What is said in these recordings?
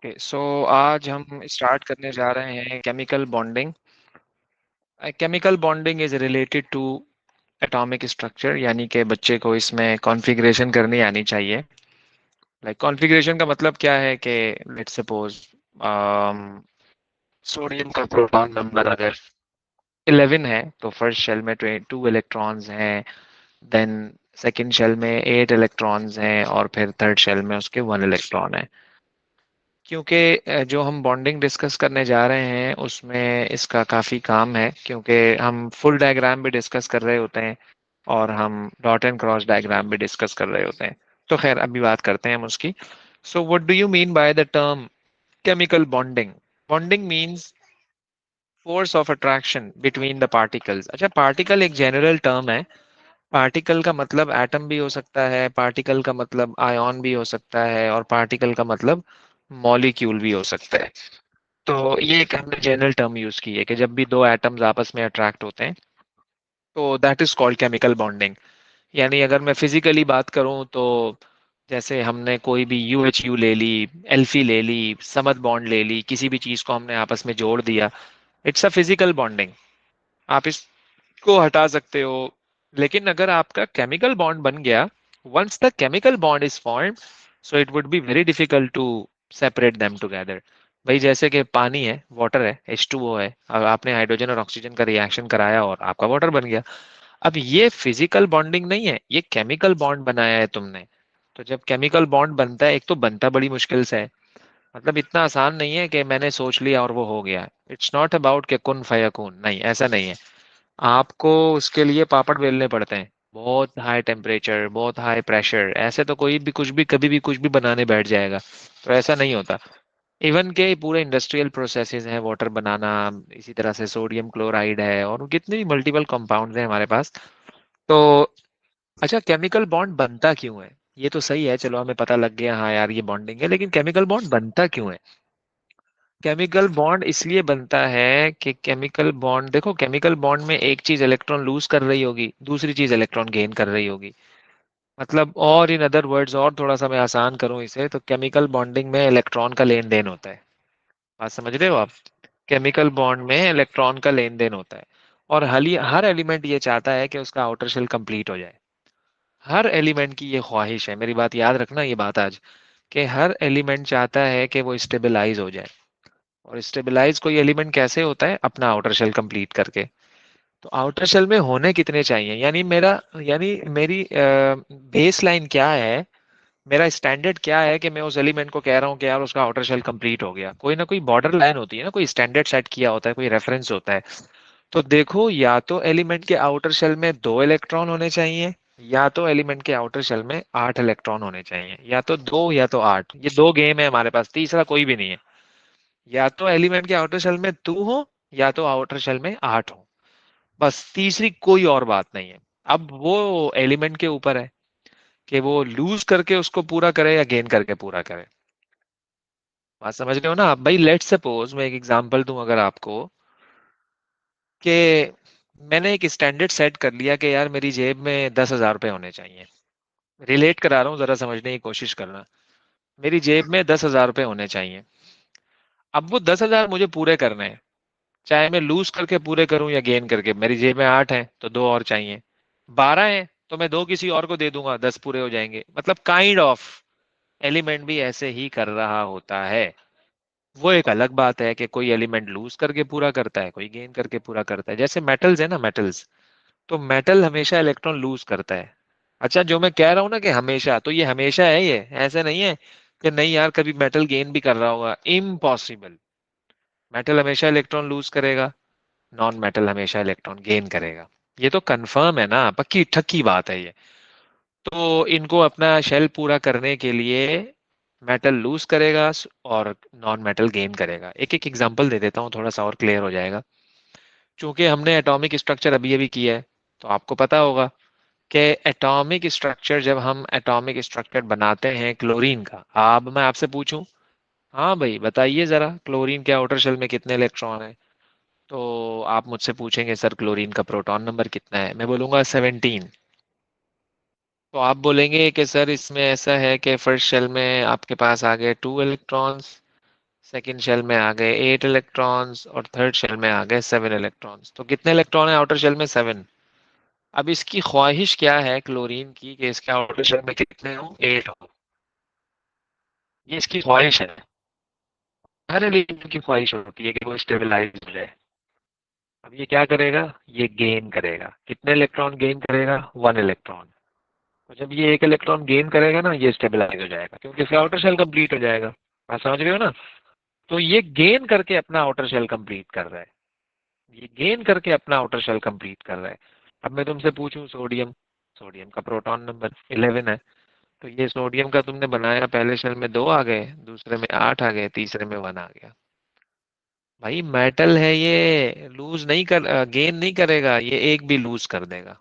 सो आज हम स्टार्ट करने जा रहे हैं chemical bonding. Chemical bonding is related to atomic structure, यानी कि बच्चे को इसमें कॉन्फ़िगरेशन करनी आनी चाहिए। लाइक कॉन्फ़िगरेशन का मतलब क्या है कि लेट्स सपोज सोडियम का प्रोटॉन नंबर अगर 11 है तो फर्स्ट शेल में 2 इलेक्ट्रॉन्स हैं, देन सेकंड शेल में 8 इलेक्ट्रॉन्स हैं और फिर थर्ड शेल में उसके 1 इलेक्ट्रॉन है। क्योंकि जो हम बॉन्डिंग डिस्कस करने जा रहे हैं उसमें इसका काफ़ी काम है, क्योंकि हम फुल डायग्राम भी डिस्कस कर रहे होते हैं और हम डॉट एंड क्रॉस डायग्राम भी डिस्कस कर रहे होते हैं। तो खैर अभी बात करते हैं हम उसकी। So what do you mean by the term chemical bonding? Bonding means force of attraction between the particles. अच्छा, पार्टिकल एक जनरल टर्म है। पार्टिकल का मतलब एटम भी हो सकता है, पार्टिकल का मतलब आयन भी हो सकता है और पार्टिकल का मतलब मॉलिक्यूल भी हो सकता है। तो ये एक हमने जनरल टर्म यूज की है कि जब भी दो एटम्स आपस में अट्रैक्ट होते हैं तो that is called chemical bonding. यानी अगर मैं फिजिकली बात करूं तो जैसे हमने कोई भी UHU ले ली, एल्फी ले ली, समद बॉन्ड ले ली, किसी भी चीज को हमने आपस में जोड़ दिया, इट्स अ फिजिकल बॉन्डिंग। आप इसको हटा सकते हो। लेकिन अगर आपका केमिकल बॉन्ड बन गया, once the chemical bond is formed, so it would be very difficult to separate them together. भाई जैसे कि पानी है, वाटर है, H2O है, अब आपने हाइड्रोजन और ऑक्सीजन का रिएक्शन कराया और आपका वाटर बन गया। अब ये फिजिकल बॉन्डिंग नहीं है, ये केमिकल बॉन्ड बनाया है तुमने। तो जब केमिकल बॉन्ड बनता है, एक तो बनता बड़ी मुश्किल से है, मतलब इतना आसान नहीं है कि मैंने सोच लिया और वो हो गया। इट्स नॉट अबाउट कि कुन फयाकुन, नहीं, ऐसा नहीं है। आपको उसके लिए पापड़ बेलने पड़ते हैं, बहुत हाई टेम्परेचर, बहुत हाई प्रेशर। ऐसे तो कोई भी कुछ भी कभी भी कुछ भी बनाने बैठ जाएगा, तो ऐसा नहीं होता। इवन के पूरे इंडस्ट्रियल प्रोसेसेस हैं वाटर बनाना, इसी तरह से सोडियम क्लोराइड है और कितने भी मल्टीपल कंपाउंड्स हैं हमारे पास। तो अच्छा, केमिकल बॉन्ड बनता क्यों है? ये तो सही है, चलो हमें पता लग गया, हाँ यार ये बॉन्डिंग है, लेकिन केमिकल बॉन्ड बनता क्यों है? केमिकल बॉन्ड इसलिए बनता है कि केमिकल बॉन्ड, देखो केमिकल बॉन्ड में एक चीज इलेक्ट्रॉन लूज कर रही होगी, दूसरी चीज इलेक्ट्रॉन गेन कर रही होगी। मतलब और इन अदर वर्ड्स, और थोड़ा सा मैं आसान करूं इसे, तो केमिकल बॉन्डिंग में इलेक्ट्रॉन का लेन देन होता है। बात समझ रहे हो आप? केमिकल बॉन्ड में इलेक्ट्रॉन का लेन देन होता है। और हर एलिमेंट ये चाहता है कि उसका आउटर शेल कंप्लीट हो जाए। हर एलिमेंट की ये ख्वाहिश है, मेरी बात याद रखना ये बात आज, कि हर एलिमेंट चाहता है कि वो स्टेबलाइज हो जाए। और स्टेबलाइज कोई एलिमेंट कैसे होता है? अपना आउटर शेल कंप्लीट करके। तो आउटर शेल में होने कितने चाहिए, यानी मेरी बेस लाइन क्या है, मेरा स्टैंडर्ड क्या है कि मैं उस एलिमेंट को कह रहा हूँ कि यार उसका आउटर शेल कंप्लीट हो गया? कोई ना कोई बॉर्डर लाइन होती है ना, कोई स्टैंडर्ड सेट किया होता है, कोई रेफरेंस होता है। तो देखो, या तो एलिमेंट के आउटर शेल में 2 इलेक्ट्रॉन होने चाहिए, या तो एलिमेंट के आउटर शेल में 8 इलेक्ट्रॉन होने चाहिए, या तो 2 या तो 8। ये 2 गेम है हमारे पास, तीसरा कोई भी नहीं है। या तो एलिमेंट के आउटर शेल में 2 हो, या तो आउटर शेल में 8 हो, बस तीसरी कोई और बात नहीं है। अब वो एलिमेंट के ऊपर है कि वो लूज करके उसको पूरा करे या गेन करके पूरा करे। बात समझ रहे हो ना आप? भाई लेट्स सपोज मैं एक एग्जांपल दूं अगर आपको, कि मैंने एक स्टैंडर्ड सेट कर लिया कि यार मेरी जेब में 10,000 रुपये होने चाहिए। रिलेट करा रहा हूँ, जरा समझने की कोशिश करना। मेरी जेब में 10,000 रुपये होने चाहिए। अब वो 10,000 मुझे पूरे करने हैं, चाहे मैं लूज करके पूरे करूं या गेन करके। मेरी जेब में 8 हैं तो 2 और चाहिए। 12 हैं तो मैं 2 किसी और को दे दूंगा, 10 पूरे हो जाएंगे। मतलब काइंड ऑफ एलिमेंट भी ऐसे ही कर रहा होता है। वो एक अलग बात है कि कोई एलिमेंट लूज करके पूरा करता है, कोई गेन करके पूरा करता है। जैसे मेटल्स है ना, मेटल्स, तो मेटल हमेशा इलेक्ट्रॉन लूज करता है। अच्छा, जो मैं कह रहा हूँ ना कि हमेशा, तो ये हमेशा है, ये ऐसे नहीं है कि नहीं यार कभी मेटल गेन भी कर रहा होगा। इम्पॉसिबल। मेटल हमेशा इलेक्ट्रॉन लूज करेगा, नॉन मेटल हमेशा इलेक्ट्रॉन गेन करेगा। ये तो कंफर्म है ना, पक्की ठक्की बात है ये। तो इनको अपना शेल पूरा करने के लिए मेटल लूज करेगा और नॉन मेटल गेन करेगा। एक एक एग्जांपल दे देता हूँ, थोड़ा सा और क्लियर हो जाएगा। चूंकि हमने एटॉमिक स्ट्रक्चर अभी अभी किया है, तो आपको पता होगा कि एटॉमिक स्ट्रक्चर, जब हम एटॉमिक स्ट्रक्चर बनाते हैं क्लोरीन का, अब मैं आपसे पूछूं, हाँ भाई बताइए जरा, क्लोरीन के आउटर शेल में कितने इलेक्ट्रॉन है? तो आप मुझसे पूछेंगे सर क्लोरीन का प्रोटॉन नंबर कितना है, मैं बोलूंगा 17। तो आप बोलेंगे कि सर इसमें ऐसा है कि फर्स्ट शेल में आपके पास आ गए 2 इलेक्ट्रॉन्स, सेकेंड शेल में आ गए 8 इलेक्ट्रॉन्स और थर्ड शेल में आ गए 7 इलेक्ट्रॉन्स। तो कितने इलेक्ट्रॉन है आउटर शेल में? 7। अब इसकी ख्वाहिश क्या है क्लोरीन की कि इसके आउटर शेल में कितने हो? 8 हो। ये इसकी ख्वाहिश है, हर एलिमेंट की ख्वाहिश होती है कि वो स्टेबलाइज हो जाए। अब ये क्या करेगा? ये गेन करेगा। कितने इलेक्ट्रॉन गेन करेगा? 1 इलेक्ट्रॉन। तो जब ये 1 इलेक्ट्रॉन गेन करेगा ना, ये स्टेबलाइज हो जाएगा क्योंकि इसका आउटर शेल कंप्लीट हो जाएगा। आप समझ रहे हो ना? तो ये गेन करके अपना आउटर शेल कंप्लीट कर रहा है। ये गेन करके अपना आउटर शेल कंप्लीट कर रहा है। अब मैं तुमसे पूछूं सोडियम, सोडियम का प्रोटॉन नंबर 11 है। तो ये सोडियम का तुमने बनाया, पहले शेल में 2 आ गए, दूसरे में 8 आ गए, तीसरे में 1 आ गया। भाई मेटल है ये, लूज नहीं कर, गेन नहीं करेगा, ये एक भी लूज कर देगा।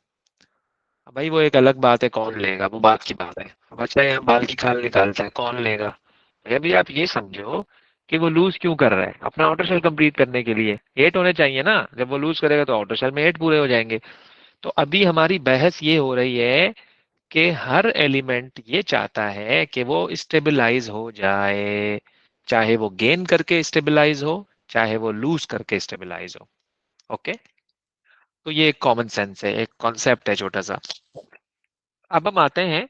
अब भाई वो एक अलग बात है, कौन लेगा, वो बात की बात है। अब अच्छा यहाँ बाल की खाल निकालता है, कौन लेगा? भैया भी आप ये समझो कि वो लूज क्यों कर रहा है? अपना आउटर शेल कंप्लीट करने के लिए 8 होने चाहिए ना। जब वो लूज करेगा तो आउटर शेल में 8 पूरे हो जाएंगे। तो अभी हमारी बहस ये हो रही है कि हर एलिमेंट ये चाहता है कि वो स्टेबलाइज हो जाए, चाहे वो गेन करके स्टेबलाइज हो, चाहे वो लूज करके स्टेबलाइज हो। ओके, तो ये एक कॉमन सेंस है, एक कॉन्सेप्ट है छोटा सा। अब हम आते हैं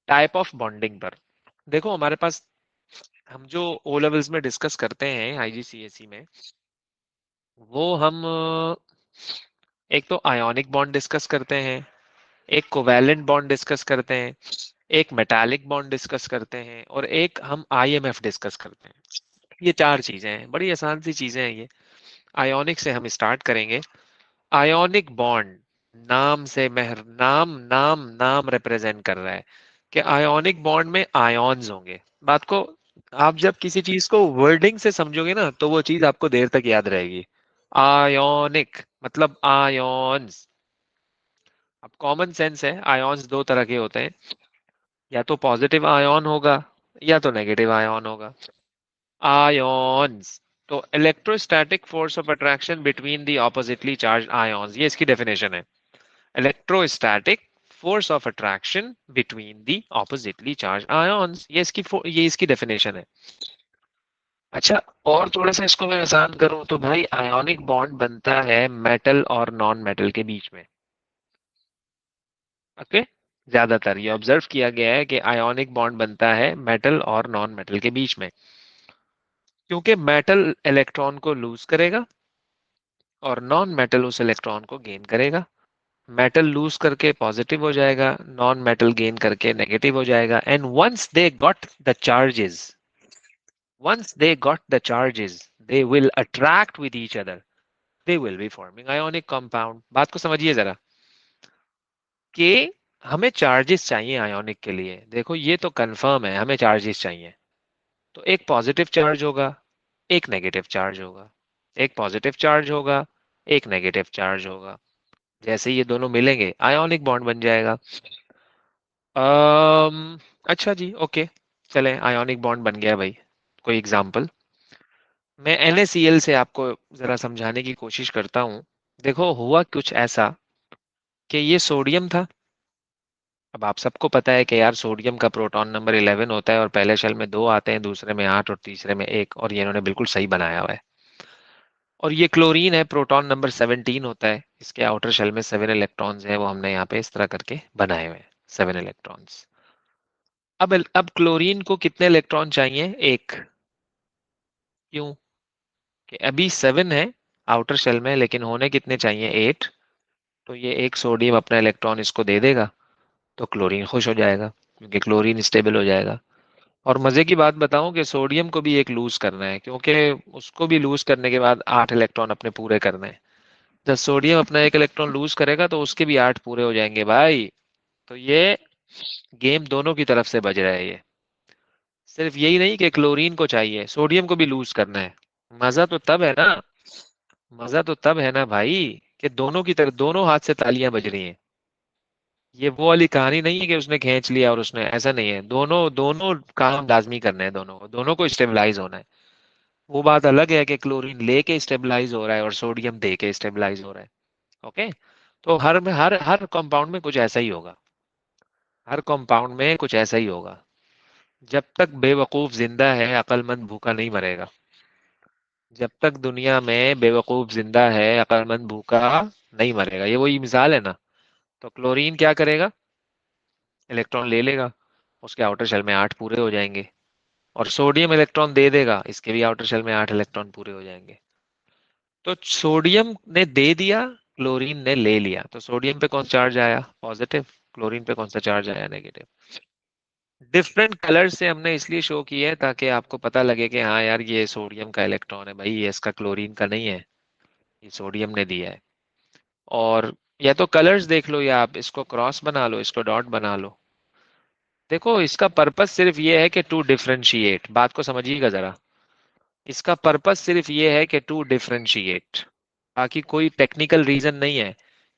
टाइप ऑफ बॉन्डिंग पर। देखो हमारे पास, हम जो ओ लेवल्स में डिस्कस करते हैं आईजीसीएसई में, वो हम एक तो आयोनिक बॉन्ड डिस्कस करते हैं, एक कोवैलेंट बॉन्ड डिस्कस करते हैं, एक मेटालिक बॉन्ड डिस्कस करते हैं, और एक हम आईएमएफ डिस्कस करते हैं। ये 4 चीजें हैं, बड़ी आसान सी चीजें हैं ये। आयोनिक से हम स्टार्ट करेंगे। आयोनिक बॉन्ड, नाम से महर, नाम नाम नाम रिप्रेजेंट कर रहा है कि आयोनिक बॉन्ड में आयॉन्स होंगे। बात को आप जब किसी चीज को वर्डिंग से समझोगे ना, तो वो चीज आपको देर तक याद रहेगी। आयोनिक मतलब आयॉन्स। अब कॉमन सेंस है, आयॉन्स दो तरह के होते हैं, या तो पॉजिटिव आयन होगा या तो नेगेटिव आयन होगा। आयॉन्स, तो electrostatic force of attraction between the oppositely charge ions, ये इसकी डेफिनेशन है। Electrostatic force of attraction between the oppositely charge ions, ये इसकी डेफिनेशन है। अच्छा, और थोड़ा सा इसको मैं आसान करूं तो भाई आयोनिक बॉन्ड बनता है मेटल और नॉन मेटल के बीच में। ओके, ज्यादातर ये ऑब्जर्व किया गया है कि आयोनिक बॉन्ड बनता है मेटल और नॉन मेटल के बीच में, क्योंकि मेटल इलेक्ट्रॉन को लूज करेगा और नॉन मेटल उस इलेक्ट्रॉन को गेन करेगा। मेटल लूज करके पॉजिटिव हो जाएगा, नॉन मेटल गेन करके नेगेटिव हो जाएगा। And once they got the charges, they will attract with each other, they will be forming ionic compound। बात को समझिए जरा कि हमें चार्जेस चाहिए आयोनिक के लिए। देखो ये तो कंफर्म है, हमें चार्जेस चाहिए। तो एक पॉजिटिव चार्ज होगा, एक नेगेटिव चार्ज होगा, एक पॉजिटिव चार्ज होगा, एक नेगेटिव चार्ज होगा। जैसे ये दोनों मिलेंगे आयोनिक बॉन्ड बन जाएगा। अच्छा जी, ओके, चले आयोनिक बॉन्ड बन गया भाई। कोई एग्जांपल? मैं NaCl से आपको जरा समझाने की कोशिश करता हूँ। देखो हुआ कुछ ऐसा कि ये सोडियम था। अब आप सबको पता है कि यार सोडियम का प्रोटॉन नंबर 11 होता है और पहले शेल में 2 आते हैं, दूसरे में 8 और तीसरे में 1, और ये इन्होंने बिल्कुल सही बनाया हुआ है। और ये क्लोरीन है, प्रोटॉन नंबर 17 होता है, इसके आउटर शेल में 7 इलेक्ट्रॉन्स हैं, वो हमने यहाँ पे इस तरह करके बनाए हुए हैं, 7 इलेक्ट्रॉन्स। अब क्लोरीन को कितने इलेक्ट्रॉन चाहिए? एक। क्यों? कि अभी 7 है आउटर शेल में, लेकिन होने कितने चाहिए? 8। तो ये एक सोडियम अपना इलेक्ट्रॉन इसको दे देगा, तो क्लोरीन खुश हो जाएगा क्योंकि क्लोरीन स्टेबल हो जाएगा। और मजे की बात बताऊं कि सोडियम को भी एक लूज करना है, क्योंकि उसको भी लूज करने के बाद 8 इलेक्ट्रॉन अपने पूरे करने हैं। जब सोडियम अपना एक इलेक्ट्रॉन लूज करेगा तो उसके भी 8 पूरे हो जाएंगे भाई। तो ये गेम दोनों की तरफ से बज रहा है ये। सिर्फ यही नहीं कि क्लोरीन को चाहिए, सोडियम को भी लूज करना है। मजा तो तब है ना, मजा तो तब है ना भाई, कि दोनों की तरफ, दोनों हाथ से तालियां बज रही हैं। ये वो वाली कहानी नहीं है कि उसने खींच लिया और उसने, ऐसा नहीं है। दोनों दोनों काम लाजमी करने हैं, दोनों को स्टेबलाइज होना है। वो बात अलग है कि क्लोरीन लेके स्टेबलाइज हो रहा है और सोडियम दे के स्टेबलाइज हो रहा है। ओके, तो हर में हर हर कंपाउंड में कुछ ऐसा ही होगा। हर कंपाउंड में कुछ ऐसा ही होगा। जब तक बेवकूफ जिंदा है, अक्लमंद भूखा नहीं मरेगा। जब तक दुनिया में बेवकूफ जिंदा है, अक्लमंद भूखा नहीं मरेगा। ये वही मिसाल है ना। तो क्लोरीन क्या करेगा, इलेक्ट्रॉन ले लेगा, उसके आउटर शेल में 8 पूरे हो जाएंगे। और सोडियम इलेक्ट्रॉन दे देगा, इसके भी आउटर शेल में 8 इलेक्ट्रॉन पूरे हो जाएंगे। तो सोडियम ने दे दिया, क्लोरीन ने ले लिया, तो सोडियम पे कौन सा चार्ज आया, पॉजिटिव। क्लोरीन पे कौन सा चार्ज आया, नेगेटिव। डिफरेंट कलर से हमने इसलिए शो किया है ताकि आपको पता लगे कि हाँ यार ये सोडियम का इलेक्ट्रॉन है भाई, ये इसका क्लोरीन का नहीं है, ये सोडियम ने दिया है। और या तो कलर्स देख लो, या आप इसको क्रॉस बना लो, इसको डॉट बना लो। देखो इसका पर्पस सिर्फ ये है कि टू डिफरेंशिएट, बात को समझिएगा जरा। इसका पर्पस सिर्फ ये है कि टू डिफरेंशिएट, बाकी कोई टेक्निकल रीजन नहीं है।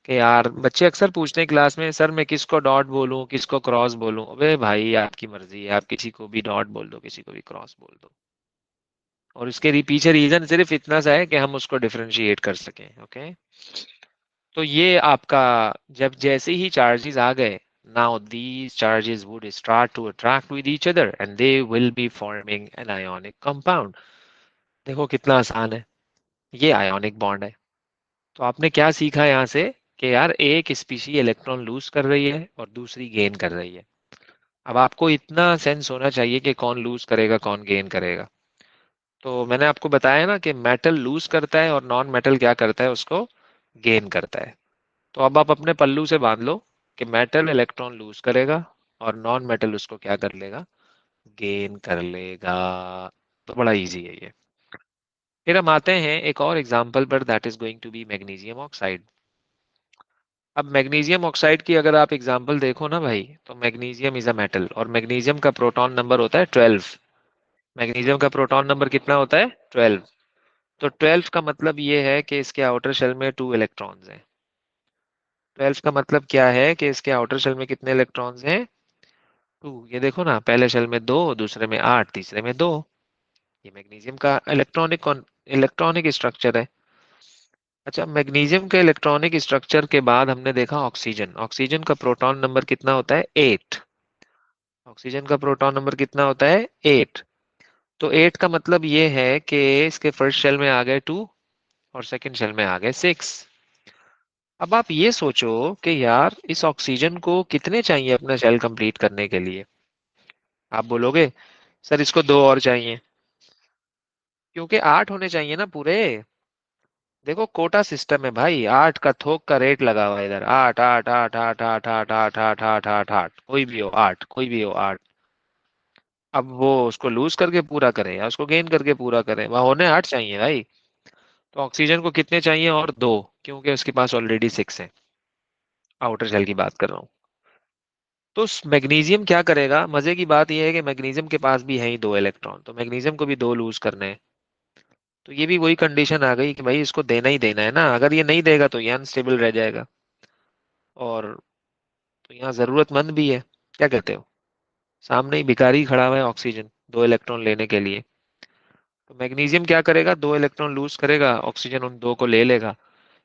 कि यार बच्चे अक्सर पूछते हैं क्लास में, सर मैं किसको डॉट बोलूं किसको क्रॉस बोलूं। अबे भाई आपकी मर्जी है, आप किसी को भी डॉट बोल दो, किसी को भी क्रॉस बोल दो। और इसके पीछे रीजन सिर्फ इतना सा है कि हम उसको डिफरेंशिएट कर सकें। ओके। तो ये आपका, जब जैसे ही चार्जेस आ गए, now these charges would start to attract with each other and they will be forming an ionic compound। देखो कितना आसान है, ये आयोनिक बॉन्ड है। तो आपने क्या सीखा यहाँ से, कि यार एक स्पीशी इलेक्ट्रॉन लूज कर रही है और दूसरी गेन कर रही है। अब आपको इतना सेंस होना चाहिए कि कौन लूज करेगा कौन गेन करेगा। तो मैंने आपको बताया ना कि मेटल लूज करता है और नॉन मेटल क्या करता है, उसको गेन करता है। तो अब आप अपने पल्लू से बांध लो कि मेटल इलेक्ट्रॉन लूज करेगा और नॉन मेटल उसको क्या कर लेगा, गेन कर लेगा। तो बड़ा इजी है ये। फिर हम आते हैं एक और एग्जांपल पर, that is going to be magnesium oxide. अब मैग्नीशियम ऑक्साइड की अगर आप एग्जांपल देखो ना भाई, तो मैग्नीशियम इज अ मेटल और मैग्नीशियम का प्रोटॉन नंबर होता है 12। मैग्नीशियम का प्रोटॉन नंबर कितना होता है, 12। तो 12 का मतलब ये है कि इसके आउटर शेल में 2 इलेक्ट्रॉन्स हैं। 12 का मतलब क्या है कि इसके आउटर शेल में कितने इलेक्ट्रॉन्स हैं, 2। ये देखो ना, पहले शेल में 2, दूसरे में 8, तीसरे में 2। ये मैग्नीशियम का इलेक्ट्रॉनिक स्ट्रक्चर है। अच्छा, मैग्नीशियम के इलेक्ट्रॉनिक स्ट्रक्चर के बाद हमने देखा ऑक्सीजन। ऑक्सीजन का प्रोटॉन नंबर कितना होता है, 8। ऑक्सीजन का प्रोटॉन नंबर कितना होता है, 8। तो 8 का मतलब ये है कि इसके फर्स्ट शेल में आ गए 2 और सेकंड शेल में आ गए 6। अब आप ये सोचो कि यार इस ऑक्सीजन को कितने चाहिए अपना शेल कंप्लीट करने के लिए। आप बोलोगे सर इसको 2 और चाहिए, क्योंकि 8 होने चाहिए ना पूरे। देखो कोटा सिस्टम है भाई, 8 का थोक का रेट लगा हुआ है इधर, 8 8 8 8 8 8 8 8 8 8 8, कोई भी हो 8, कोई भी हो 8। अब वो उसको लूज करके पूरा करे या उसको गेन करके पूरा करे, वहां होने 8 चाहिए भाई। तो ऑक्सीजन को कितने चाहिए, और 2, क्योंकि उसके पास ऑलरेडी 6 है। आउटर शेल की बात कर रहा हूँ। तो मैग्नीशियम क्या करेगा, मजे की बात यह है कि मैग्नीशियम के पास भी है ही 2 इलेक्ट्रॉन, तो मैग्नीशियम को भी 2 लूज करने हैं। तो ये भी वही कंडीशन आ गई कि भाई इसको देना ही देना है ना, अगर ये नहीं देगा तो ये अनस्टेबल रह जाएगा। और तो यहाँ जरूरतमंद भी है, क्या कहते हो। सामने ही भिखारी खड़ा हुआ है ऑक्सीजन 2 इलेक्ट्रॉन लेने के लिए। तो मैग्नीशियम क्या करेगा, 2 इलेक्ट्रॉन लूज करेगा, ऑक्सीजन उन 2 को ले लेगा।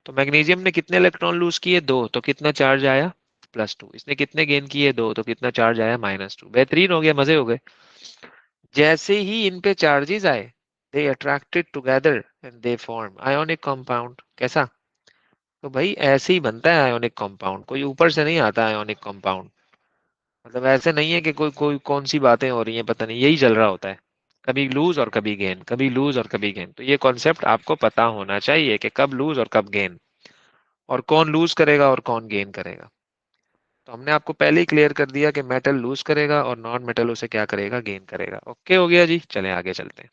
तो मैग्नीशियम ने कितने इलेक्ट्रॉन लूज किए, 2, तो कितना चार्ज आया, +2। इसने कितने गेन किए, 2, तो कितना चार्ज आया, -2। बेहतरीन हो गया, मजे हो गए। जैसे ही इन पे चार्जेस आए, they attracted together and they form ionic compound. कैसा, तो भाई ऐसे ही बनता है आयोनिक कंपाउंड, कोई ऊपर से नहीं आता आयोनिक कंपाउंड। मतलब ऐसे नहीं है कि कोई कोई कौन सी बातें हो रही हैं, पता नहीं, यही चल रहा होता है। कभी लूज और कभी गेन, कभी लूज और कभी गेन। तो ये कॉन्सेप्ट आपको पता होना चाहिए कि कब लूज और कब गेन, और कौन लूज करेगा और कौन गेन करेगा। तो हमने आपको पहले ही क्लियर कर दिया कि मेटल लूज करेगा और नॉन मेटल उसे क्या करेगा, गेन करेगा। ओके हो गया जी, चले आगे चलते हैं।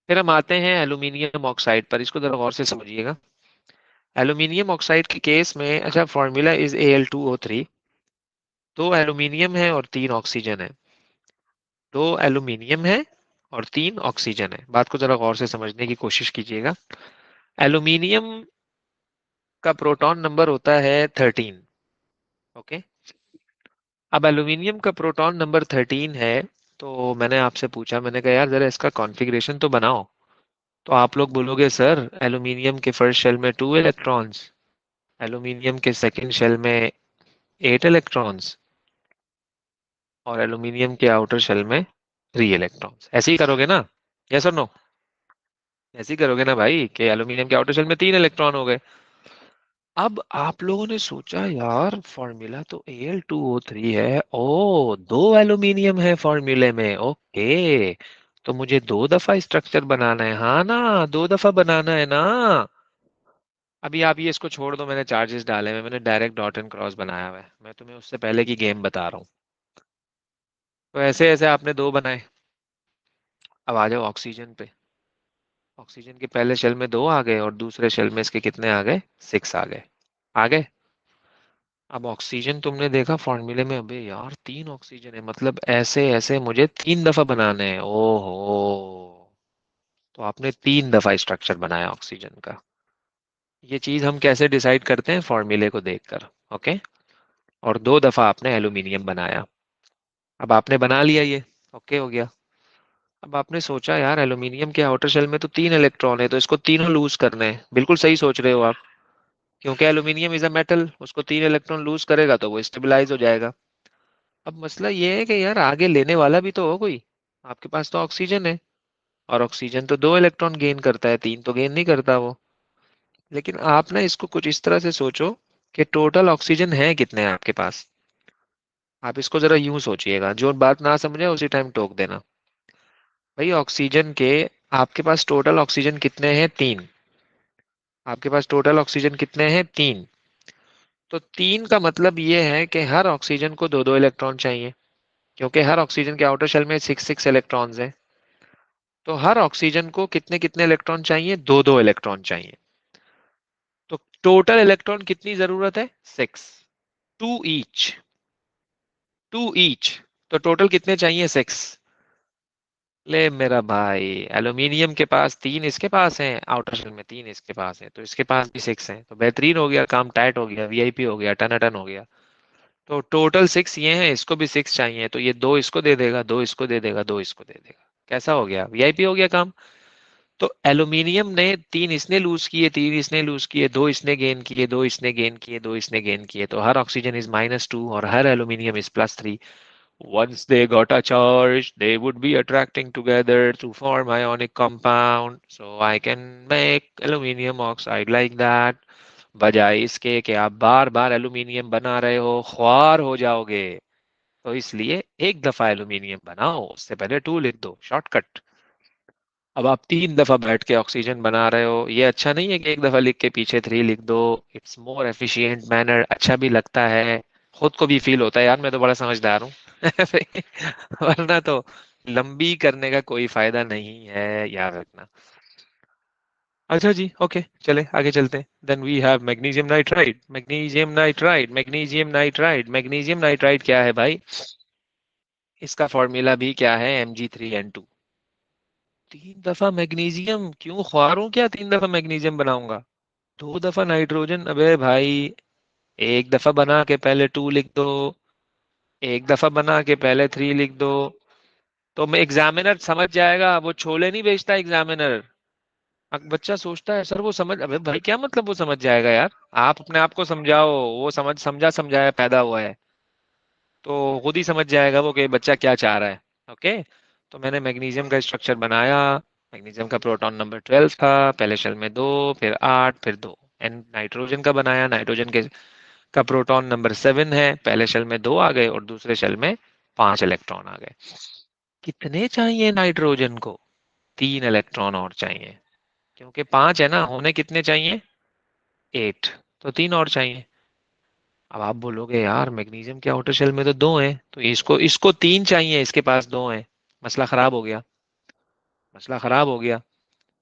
फिर हम आते हैं एल्यूमिनियम ऑक्साइड पर, इसको जरा गौर से समझिएगा। एल्यूमिनियम ऑक्साइड के केस में, अच्छा, फॉर्मूला इज Al2O3। 2 एल्यूमिनियम है और 3 ऑक्सीजन है। 2 एल्यूमिनियम है और 3 ऑक्सीजन है। बात को जरा गौर से समझने की कोशिश कीजिएगा। एल्यूमिनियम का प्रोटॉन नंबर होता है 13। ओके। अब एल्यूमिनियम का प्रोटॉन नंबर 13 है। तो मैंने आपसे पूछा, मैंने कहा यार जरा इसका कॉन्फ़िगरेशन तो बनाओ। तो आप लोग बोलोगे सर एल्यूमिनियम के फर्स्ट शेल में 2 इलेक्ट्रॉन्स, एल्यूमिनियम के सेकंड शेल में 8 इलेक्ट्रॉन्स, और एल्यूमिनियम के आउटर शेल में 3 इलेक्ट्रॉन्स। ऐसे ही करोगे ना, यस और नो। ऐसे ही करोगे ना भाई कि एल्यूमिनियम के आउटर शेल में 3 इलेक्ट्रॉन हो गए। अब आप लोगों ने सोचा यार फॉर्मूला तो Al2O3 है, ओ दो एल्यूमिनियम है फॉर्मूले में, ओके, तो मुझे दो दफा स्ट्रक्चर बनाना है, हाँ ना, दो दफा बनाना है ना। अभी आप ये इसको छोड़ दो, मैंने चार्जेस डाले हुए, मैंने डायरेक्ट डॉट एंड क्रॉस बनाया हुआ है, मैं तुम्हें उससे पहले की गेम बता रहा हूँ। तो ऐसे ऐसे आपने दो बनाए। अब आ जाओ ऑक्सीजन पे। ऑक्सीजन के पहले शेल में दो आ गए और दूसरे शेल में इसके कितने आ गए, 6 आ गए। आ गए। अब ऑक्सीजन तुमने देखा फॉर्मूले में, अबे यार 3 ऑक्सीजन है, मतलब ऐसे ऐसे मुझे 3 दफा बनाने हैं, ओहो। तो आपने 3 दफा स्ट्रक्चर बनाया ऑक्सीजन का। ये चीज हम कैसे डिसाइड करते हैं, फॉर्मूले को देखकर, ओके। और 2 दफा आपने एल्यूमिनियम बनाया। अब आपने बना लिया ये, ओके हो गया। अब आपने सोचा यार एल्यूमिनियम के आउटर शेल में तो 3 इलेक्ट्रॉन है, तो इसको तीनों लूज करने हैं, बिल्कुल सही सोच रहे हो आप, क्योंकि एल्यूमिनियम इज अ मेटल, उसको 3 इलेक्ट्रॉन लूज करेगा तो वो स्टेबलाइज हो जाएगा। अब मसला ये है कि यार आगे लेने वाला भी तो हो कोई। आपके पास तो ऑक्सीजन है, और ऑक्सीजन तो 2 इलेक्ट्रॉन गेन करता है, 3 तो गेन नहीं करता वो। लेकिन आप ना इसको कुछ इस तरह से सोचो कि टोटल ऑक्सीजन है कितने हैं आपके पास। आप इसको जरा यूं सोचिएगा, जो बात ना समझे उसी टाइम टोक देना। भाई ऑक्सीजन के, आपके पास टोटल ऑक्सीजन कितने हैं, 3। आपके पास टोटल ऑक्सीजन कितने हैं, 3। तो 3 का मतलब ये है कि हर ऑक्सीजन को दो दो इलेक्ट्रॉन चाहिए, क्योंकि हर ऑक्सीजन के आउटर शेल में 6 6 इलेक्ट्रॉन्स हैं। तो हर ऑक्सीजन को कितने कितने इलेक्ट्रॉन चाहिए, दो दो इलेक्ट्रॉन चाहिए। तो टोटल इलेक्ट्रॉन कितनी जरूरत है, 6। Two each. Two each. तो टोटल कितने चाहिए, 6। ले मेरा भाई, एल्यूमिनियम के पास 3, इसके पास है आउटर शेल में 3, इसके पास है, तो इसके पास भी 6 है, तो बेहतरीन हो गया, काम टाइट हो गया, वीआईपी हो गया, टनाटन हो गया। तो टोटल 6 ये है, इसको भी 6 चाहिए, तो ये दो इसको दे देगा, दो इसको दे देगा, दो इसको दे देगा। कैसा हो गया, वीआईपी हो गया काम। तो एल्यूमिनियम ने 3 इसने लूज किए, 3 इसने लूज किए, दो इसने गेन किए, दो इसने गेन किए, दो इसने गेन किए, तो हर ऑक्सीजन इज -2 और हर aluminium is +3। Once they got a charge, they would be attracting together to form ionic compound. So I can make aluminium oxide like that. बजाय इसके कि आप बार बार एल्यूमिनियम बना रहे हो, ख्वार हो जाओगे। तो इसलिए एक दफा एल्यूमिनियम बनाओ, उससे पहले 2 लिख दो, शॉर्टकट। अब आप 3 दफा बैठ के ऑक्सीजन बना रहे हो, ये अच्छा नहीं है कि एक दफा लिख के पीछे 3 लिख दो। इट्स मोर एफिशिएंट मैनर, अच्छा भी लगता है, खुद को भी फील होता है यार मैं तो बड़ा समझदार हूँ। वरना तो लंबी करने का कोई फायदा नहीं है, याद रखना। अच्छा जी, ओके, चले आगे चलते हैं। Then we have magnesium nitride. Magnesium nitride, magnesium nitride, magnesium nitride क्या है भाई, इसका फॉर्मूला भी क्या है, Mg3n2। 3 दफा मैग्नीशियम क्यों, ख्वार हूं क्या 3 दफा मैग्नीशियम बनाऊंगा। 2 दफा नाइट्रोजन, अबे भाई एक दफा बना के पहले 2 लिख दो, एक दफा बना के पहले 3 लिख दो। तो मैं एग्जामिनर समझ जाएगा, वो छोले नहीं बेचता एग्जामिनर। बच्चा सोचता है सर वो समझ, अबे भाई क्या मतलब वो समझ जाएगा यार, आप अपने आप को समझाओ, वो समझा समझाया पैदा हुआ है, तो खुद ही समझ जाएगा वो कि बच्चा क्या चाह रहा है। ओके। तो मैंने मैग्नीशियम का स्ट्रक्चर बनाया। मैग्नीशियम का प्रोटॉन नंबर 12 था, पहले शेल में 2, फिर 8, फिर 2। एंड नाइट्रोजन का बनाया, नाइट्रोजन के का प्रोटॉन नंबर 7 है, पहले शेल में 2 आ गए और दूसरे शेल में 5 इलेक्ट्रॉन आ गए। कितने चाहिए नाइट्रोजन को, 3 इलेक्ट्रॉन और चाहिए, क्योंकि 5 है ना, होने कितने चाहिए, 8, तो 3 और चाहिए। अब आप बोलोगे यार मैग्नीशियम के आउटर शेल में तो 2 हैं, तो इसको इसको 3 चाहिए, इसके पास 2 हैं। मसला खराब हो गया। मसला खराब हो गया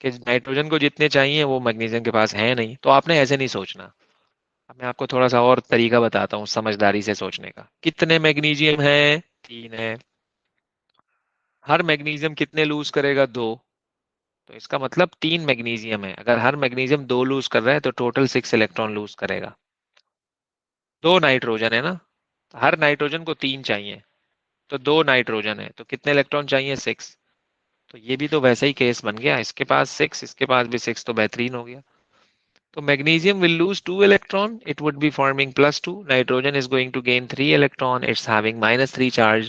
कि नाइट्रोजन को जितने चाहिए वो मैग्नीशियम के पास है नहीं, तो आपने ऐसे नहीं सोचना। अब मैं आपको थोड़ा सा और तरीका बताता हूँ समझदारी से सोचने का। कितने मैग्नीशियम है, 3 है। हर मैग्नीशियम कितने लूज करेगा, 2। तो इसका मतलब 3 मैग्नीशियम है, अगर हर मैग्नीशियम 2 लूज कर रहा है तो टोटल 6 इलेक्ट्रॉन लूज करेगा। 2 नाइट्रोजन है ना, तो हर नाइट्रोजन को 3 चाहिए, तो 2 नाइट्रोजन है तो कितने इलेक्ट्रॉन चाहिए, 6। तो ये भी तो वैसा ही केस बन गया, इसके पास 6, इसके पास भी 6, तो बेहतरीन हो गया। तो magnesium will lose 2 electron, it would be forming +2. Nitrogen is going to gain 3 electron, it's having -3 charge.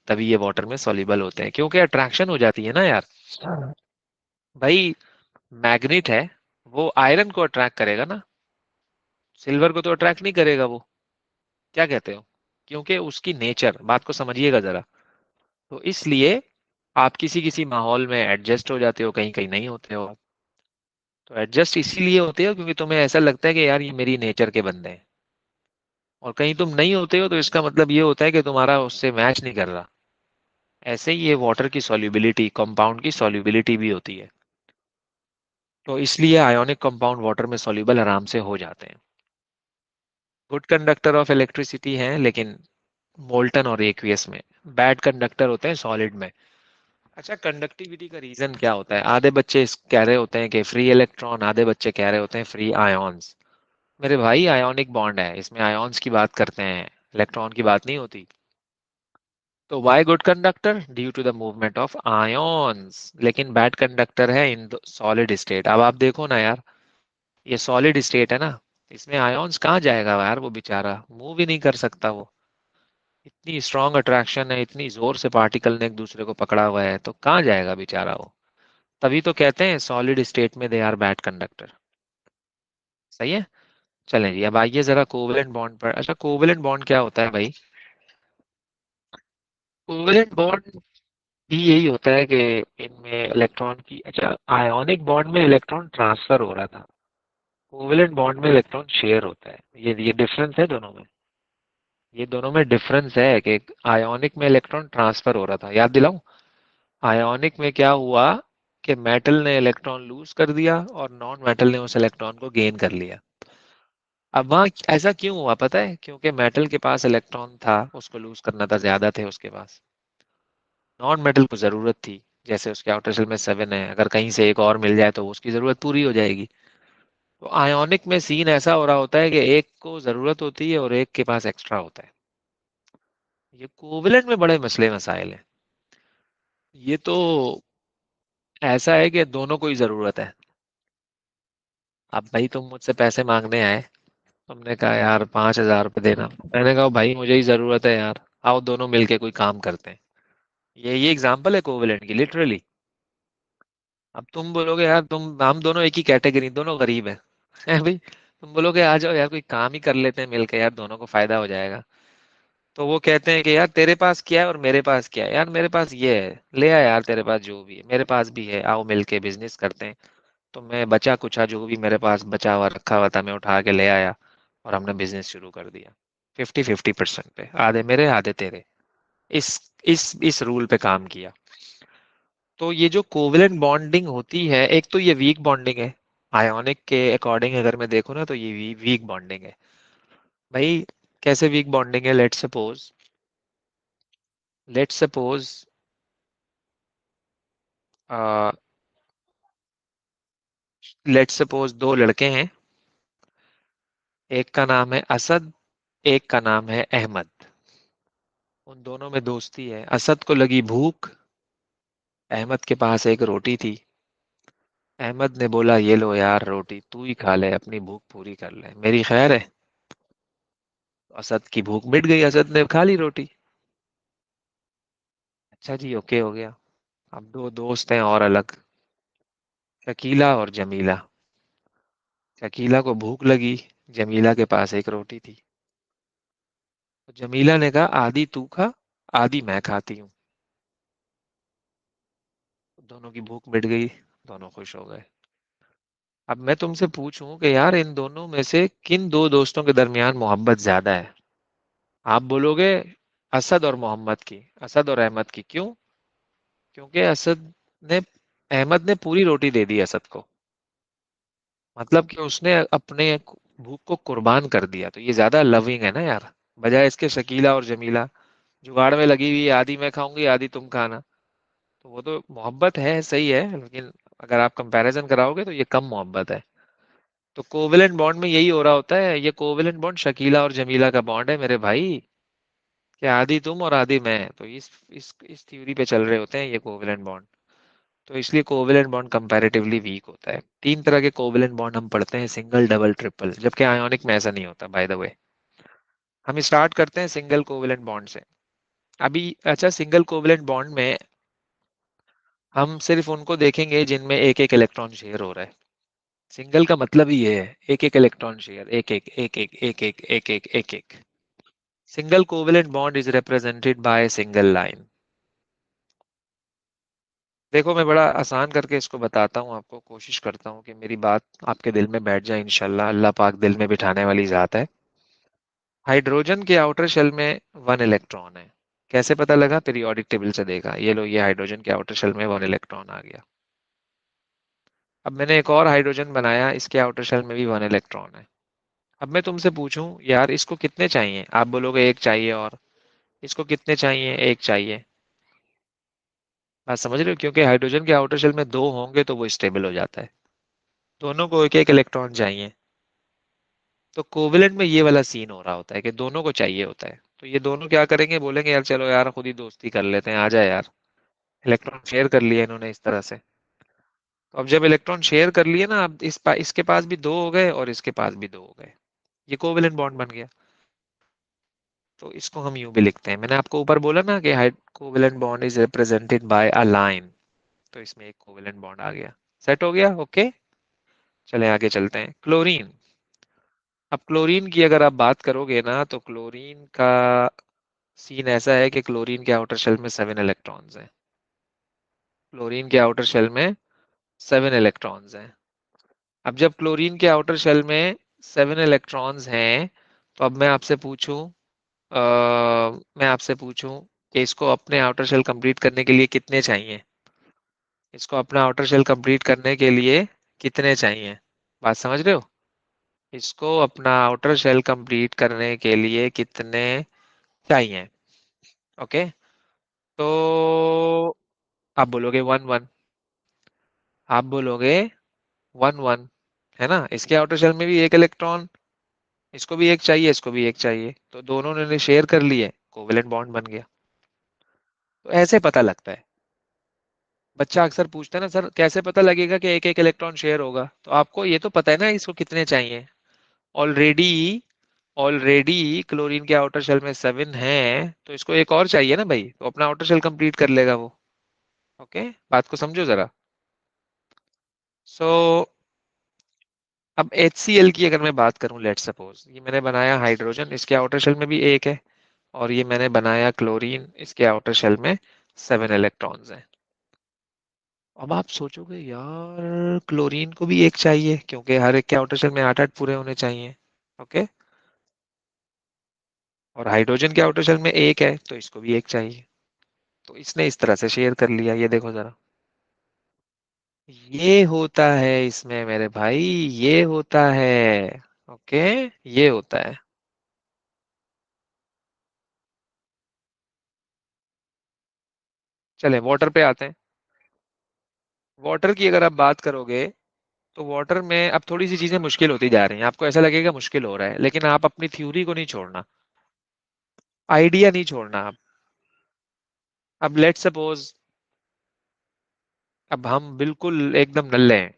तभी ये वाटर में सॉल्युबल होते हैं, क्योंकि अट्रैक्शन हो जाती है ना यार। भाई मैग्नेट है, वो आयरन को अट्रैक्ट करेगा ना, सिल्वर को तो अट्रैक्ट नहीं करेगा वो। क्या कहते हो? क्योंकि उसकी नेचर, बात को समझिएगा जरा। तो इसलिए आप किसी किसी माहौल में एडजस्ट हो जाते हो, कहीं कहीं नहीं होते हो। तो एडजस्ट इसीलिए होते हो क्योंकि तुम्हें ऐसा लगता है कि यार ये मेरी नेचर के बंदे हैं। और कहीं तुम नहीं होते हो तो इसका मतलब ये होता है कि तुम्हारा उससे मैच नहीं कर रहा। ऐसे ही ये वाटर की सॉल्युबिलिटी, कंपाउंड की सॉल्युबिलिटी भी होती है। तो इसलिए आयोनिक कंपाउंड वाटर में सॉल्युबल आराम से हो जाते हैं। गुड कंडक्टर ऑफ इलेक्ट्रिसिटी हैं, लेकिन मोल्टन और एक्वियस में। बैड कंडक्टर होते हैं सॉलिड में। अच्छा, कंडक्टिविटी का रीजन क्या होता है? आधे बच्चे कह रहे होते हैं कि फ्री इलेक्ट्रॉन, आधे बच्चे कह रहे होते हैं फ्री आयोन्स। मेरे भाई आयोनिक बॉन्ड है, इसमें आयोन्स की बात करते हैं, इलेक्ट्रॉन की बात नहीं होती। तो why good conductor? Due to the movement of ions. लेकिन बैड कंडक्टर है इन सॉलिड स्टेट। अब आप देखो ना यार, ये सॉलिड स्टेट है ना, इसमें आयोन्स कहाँ जाएगा यार? वो बेचारा मूव ही नहीं कर सकता वो। इतनी स्ट्रॉन्ग अट्रैक्शन है, इतनी जोर से पार्टिकल ने एक दूसरे को पकड़ा हुआ है, तो कहाँ जाएगा बेचारा वो? तभी तो कहते हैं सॉलिड स्टेट में दे आर बैड कंडक्टर। सही है। चलें जी, अब आइए जरा कोवेलेंट बॉन्ड पर। अच्छा, कोवेलेंट बॉन्ड क्या होता है भाई? कोवेलेंट बॉन्ड भी यही होता है कि इनमें इलेक्ट्रॉन की, अच्छा, आयोनिक बॉन्ड में इलेक्ट्रॉन ट्रांसफर हो रहा था, कोवेलेंट बॉन्ड में इलेक्ट्रॉन शेयर होता है। ये डिफरेंस है दोनों में। ये दोनों में डिफरेंस है कि आयोनिक में इलेक्ट्रॉन ट्रांसफर हो रहा था, याद दिलाऊं? आयोनिक में क्या हुआ कि मेटल ने इलेक्ट्रॉन लूज कर दिया और नॉन मेटल ने उस इलेक्ट्रॉन को गेन कर लिया। अब वहां ऐसा क्यों हुआ पता है? क्योंकि मेटल के पास इलेक्ट्रॉन था, उसको लूज करना था, ज्यादा थे उसके पास। नॉन मेटल को जरूरत थी, जैसे उसके आउटर शेल में 7 है, अगर कहीं से एक और मिल जाए तो उसकी जरूरत पूरी हो जाएगी। तो आयोनिक में सीन ऐसा हो रहा होता है कि एक को जरूरत होती है और एक के पास एक्स्ट्रा होता है। ये कोवेलेंट में बड़े मसले मसाइल हैं। ये तो ऐसा है कि दोनों को ही जरूरत है। अब भाई तुम मुझसे पैसे मांगने आए, तुमने कहा यार 5,000 रुपये देना, मैंने कहा भाई मुझे ही जरूरत है यार, आओ दोनों मिलके कोई काम करते हैं। ये एग्जांपल है कोवेलेंट की, लिटरली। अब तुम बोलोगे यार, तुम हम दोनों एक ही कैटेगरी, दोनों गरीब हैं, है भाई। तुम बोलोगे आ जाओ यार कोई काम ही कर लेते हैं मिलके यार, दोनों को फायदा हो जाएगा। तो वो कहते हैं कि यार तेरे पास क्या है और मेरे पास क्या है? यार मेरे पास ये है, ले आ यार, तेरे पास जो भी है मेरे पास भी है, आओ मिलके बिजनेस करते हैं। तो मैं बचा कुचा जो भी मेरे पास बचा हुआ रखा हुआ था, मैं उठा के ले आया और हमने बिजनेस शुरू कर दिया। 50-50% पे, आधे मेरे आधे तेरे। इस इस रूल पे काम किया। तो ये जो कोवेलेंट बॉन्डिंग होती है, एक तो ये वीक बॉन्डिंग है। आयोनिक के अकॉर्डिंग अगर मैं देखूँ ना, तो ये वीक बॉन्डिंग है भाई। कैसे वीक बॉन्डिंग है? लेट्स सपोज लेट्स सपोज दो लड़के हैं, एक का नाम है असद, एक का नाम है अहमद। उन दोनों में दोस्ती है। असद को लगी भूख, अहमद के पास एक रोटी थी। अहमद ने बोला ये लो यार रोटी, तू ही खा ले, अपनी भूख पूरी कर ले, मेरी खैर है। असद की भूख मिट गई, असद ने खा ली रोटी। अच्छा जी, ओके हो गया। अब दो दोस्त हैं और अलग, शकीला और जमीला। शकीला को भूख लगी, जमीला के पास एक रोटी थी। तो जमीला ने कहा आधी तू खा, आधी मैं खाती हूँ। दोनों की भूख मिट गई, दोनों खुश हो गए। अब मैं तुमसे पूछूं कि यार इन दोनों में से किन दो दोस्तों के दरमियान मोहब्बत ज्यादा है? आप बोलोगे असद और मोहम्मद की, असद और अहमद की। क्यों? क्योंकि असद ने अहमद ने पूरी रोटी दे दी असद को, मतलब कि उसने अपने भूख को कुर्बान कर दिया। तो ये ज्यादा लविंग है ना यार, बजाय इसके शकीला और जमीला जुगाड़ में लगी हुई है, आधी मैं खाऊंगी आधी तुम खाना। तो वो तो मोहब्बत है, सही है, लेकिन अगर आप कंपैरिजन कराओगे तो ये कम मोहब्बत है। तो कोवेलेंट बॉन्ड में यही हो रहा होता है। ये कोवेलेंट बॉन्ड शकीला और जमीला का बॉन्ड है मेरे भाई, कि आधी तुम और आधी मैं। तो इस थ्योरी पे चल रहे होते हैं ये कोवेलेंट बॉन्ड। तो इसलिए कोवेलेंट बॉन्ड कंपैरेटिवली वीक होता है। 3 तरह के कोवेलेंट बॉन्ड हम पढ़ते हैं, सिंगल, डबल, ट्रिपल, जबकि आयोनिक में ऐसा नहीं होता, बाय द वे। हम स्टार्ट करते हैं सिंगल कोवेलेंट बॉन्ड से। अभी अच्छा, सिंगल कोवलेंट बॉन्ड में हम सिर्फ उनको देखेंगे जिनमें एक एक इलेक्ट्रॉन शेयर हो रहा है। सिंगल का मतलब ही ये है, एक एक इलेक्ट्रॉन शेयर, एक एक एक एक एक एक एक एक एक एक। Single covalent bond is represented by single line. देखो मैं बड़ा आसान करके इसको बताता हूँ आपको, कोशिश करता हूँ कि मेरी बात आपके दिल में बैठ जाए इंशाल्लाह। अल्लाह पाक दिल में बिठाने वाली जात है। हाइड्रोजन के आउटर शेल में 1 इलेक्ट्रॉन है। कैसे पता लगा? पीरियोडिक टेबल से देखा। ये लो, ये हाइड्रोजन के आउटर शेल में 1 इलेक्ट्रॉन आ गया। अब मैंने एक और हाइड्रोजन बनाया, इसके आउटर शेल में भी 1 इलेक्ट्रॉन है। अब मैं तुमसे पूछूं यार इसको कितने चाहिए, आप बोलोगे एक चाहिए। और इसको कितने चाहिए? एक चाहिए। बात समझ रहे हो? क्योंकि हाइड्रोजन के आउटर शेल में दो होंगे तो वो स्टेबल हो जाता है। दोनों को एक एक इलेक्ट्रॉन चाहिए। तो कोवेलेंट में ये वाला सीन हो रहा होता है कि दोनों को चाहिए होता है। तो ये दोनों क्या करेंगे, बोलेंगे यार चलो यार खुद ही दोस्ती कर लेते हैं, आ जाए यार। इलेक्ट्रॉन शेयर कर लिए इन्होंने इस तरह से। तो अब जब इलेक्ट्रॉन शेयर कर लिए ना, अब इसके पास भी दो हो गए और इसके पास भी दो हो गए। ये कोवेलेंट बॉन्ड बन गया। तो इसको हम यूं भी लिखते हैं, मैंने आपको ऊपर बोला ना कि covalent bond is represented by a line. तो इसमें एक कोवेलेंट बॉन्ड आ गया। सेट हो गया? ओके। चले आगे चलते हैं। क्लोरीन। अब क्लोरीन की अगर आप बात करोगे ना, तो क्लोरीन का सीन ऐसा है कि क्लोरीन के आउटर शेल में 7 इलेक्ट्रॉन्स हैं। क्लोरीन के आउटर शेल में 7 इलेक्ट्रॉन्स हैं। अब जब क्लोरीन के आउटर शेल में 7 इलेक्ट्रॉन्स हैं, तो अब मैं आपसे पूछूं कि इसको अपने आउटर शेल कंप्लीट करने के लिए कितने चाहिए? इसको अपना आउटर शेल कंप्लीट करने के लिए कितने चाहिए? बात समझ रहे हो? इसको अपना आउटर शेल कंप्लीट करने के लिए कितने चाहिए? ओके। तो आप बोलोगे 1 1। आप बोलोगे 1 1, है ना? इसके आउटर शेल में भी एक इलेक्ट्रॉन, इसको भी एक चाहिए, इसको भी एक चाहिए, तो दोनों ने शेयर कर लिए, कोवेलेंट बॉन्ड बन गया। तो ऐसे पता लगता है। बच्चा अक्सर पूछता है ना, सर कैसे पता लगेगा कि एक एक इलेक्ट्रॉन शेयर होगा? तो आपको ये तो पता है ना इसको कितने चाहिए। ऑलरेडी ऑलरेडी क्लोरीन के आउटर शेल में 7 है, तो इसको एक और चाहिए ना भाई, तो अपना आउटर शेल कंप्लीट कर लेगा वो। ओके, बात को समझो जरा। सो अब HCl की अगर मैं बात करूं, लेट सपोज ये मैंने बनाया हाइड्रोजन, इसके आउटर शेल में भी एक है। और ये मैंने बनाया क्लोरीन, इसके आउटर शेल में 7 इलेक्ट्रॉन्स हैं। अब आप सोचोगे यार क्लोरीन को भी एक चाहिए, क्योंकि हर एक के आउटर शेल में 8 8 पूरे होने चाहिए। ओके। और हाइड्रोजन के आउटर शेल में एक है, तो इसको भी एक चाहिए। तो इसने इस तरह से शेयर कर लिया, ये देखो जरा। ये होता है इसमें मेरे भाई, ये होता है। ओके, ये होता है। चले वाटर पे आते हैं। वाटर की अगर आप बात करोगे, तो वाटर में अब थोड़ी सी चीजें मुश्किल होती जा रही हैं। आपको ऐसा लगेगा मुश्किल हो रहा है, लेकिन आप अपनी थ्योरी को नहीं छोड़ना, आइडिया नहीं छोड़ना आप। अब लेट सपोज, अब हम बिल्कुल एकदम नल्ले हैं।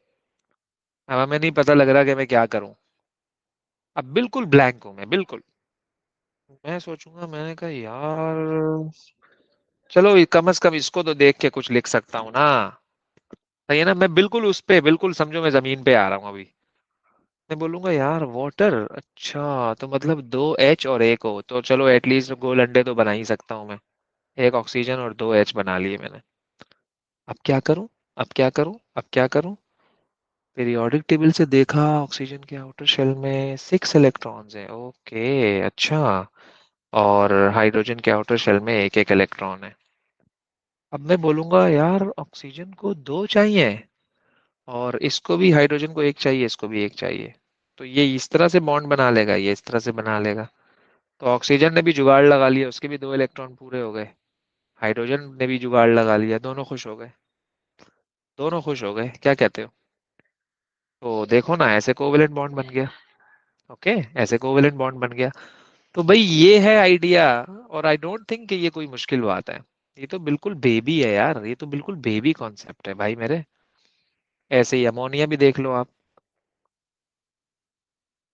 अब हमें नहीं पता लग रहा कि मैं क्या करूं। अब बिल्कुल ब्लैंक हूं मैं, बिल्कुल। मैं सोचूंगा, मैंने कहा यार चलो कम से कम इसको तो देख के कुछ लिख सकता हूँ ना। सही है ना? मैं बिल्कुल उस पे, बिल्कुल समझो मैं जमीन पे आ रहा हूँ अभी। मैं बोलूंगा यार वाटर, अच्छा तो मतलब 2 H और एक O, तो चलो एटलीस्ट गोल अंडे तो बना ही सकता हूँ मैं। एक ऑक्सीजन और 2 H बना लिए मैंने। अब क्या करूं? अब क्या करूं? अब क्या करूं? पीरियोडिक टेबल से देखा, ऑक्सीजन के आउटर शेल में 6 इलेक्ट्रॉन्स हैं। ओके, अच्छा। और हाइड्रोजन के आउटर शेल में एक एक इलेक्ट्रॉन है। अब मैं बोलूंगा यार ऑक्सीजन को दो चाहिए, और इसको भी, हाइड्रोजन को एक चाहिए, इसको भी एक चाहिए। तो ये इस तरह से बॉन्ड बना लेगा, ये इस तरह से बना लेगा। तो ऑक्सीजन ने भी जुगाड़ लगा लिया, उसके भी 2 इलेक्ट्रॉन पूरे हो गए। हाइड्रोजन ने भी जुगाड़ लगा लिया, दोनों खुश हो गए। दोनों खुश हो गए, क्या कहते हो? तो देखो ना, ऐसे कोवेलेंट बॉन्ड बन गया। ओके, ऐसे कोवेलेंट बॉन्ड बन गया। तो भाई ये है आइडिया। और आई डोंट थिंक कि ये कोई मुश्किल बात है। ये तो बिल्कुल बेबी है यार, ये तो बिल्कुल बेबी कॉन्सेप्ट है भाई मेरे। ऐसे ही अमोनिया भी देख लो आप।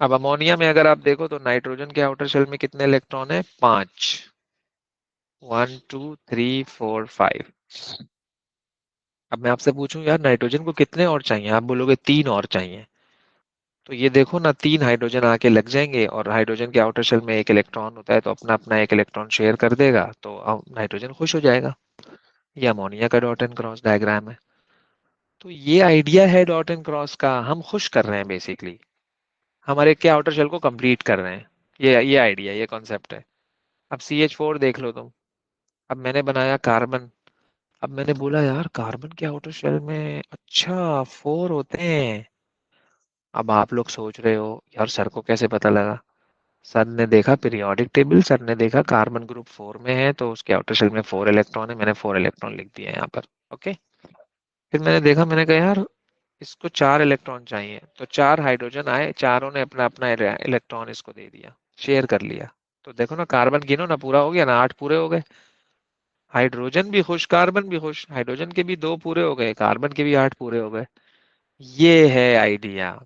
अब अमोनिया में अगर आप देखो, तो नाइट्रोजन के आउटर शेल में कितने इलेक्ट्रॉन है? 5। 1 2 3 4 5। अब मैं आपसे पूछूं यार नाइट्रोजन को कितने और चाहिए, आप बोलोगे 3 और चाहिए। तो ये देखो ना, 3 हाइड्रोजन आके लग जाएंगे और हाइड्रोजन के आउटर शेल में एक इलेक्ट्रॉन होता है, तो अपना अपना एक इलेक्ट्रॉन शेयर कर देगा, तो अब नाइट्रोजन खुश हो जाएगा। ये अमोनिया का डॉट एंड क्रॉस डायग्राम है। तो ये आइडिया है डॉट एंड क्रॉस का, हम खुश कर रहे हैं बेसिकली, हमारे के आउटर शेल को कंप्लीट कर रहे हैं। ये आइडिया, ये कॉन्सेप्ट है। अब CH4 देख लो तुम। अब मैंने बनाया कार्बन। अब मैंने बोला यार कार्बन के आउटर शेल में अच्छा 4 होते हैं। अब आप लोग सोच रहे हो यार सर को कैसे पता लगा। सर ने देखा पीरियोडिक टेबल, सर ने देखा कार्बन ग्रुप 4 में है, तो उसके आउटर शेल में 4 इलेक्ट्रॉन है, मैंने 4 इलेक्ट्रॉन लिख दिया यहाँ पर। ओके। फिर मैंने देखा, मैंने कहा यार इसको 4 इलेक्ट्रॉन चाहिए, तो 4 हाइड्रोजन आए, चारों ने अपना अपना इलेक्ट्रॉन इसको दे दिया, शेयर कर लिया। तो देखो ना, कार्बन गिनो ना, पूरा हो गया ना, 8 पूरे हो गए। हाइड्रोजन भी खुश, कार्बन भी खुश, हाइड्रोजन के भी 2 पूरे हो गए, कार्बन के भी 8 पूरे हो गए। ये है आइडिया,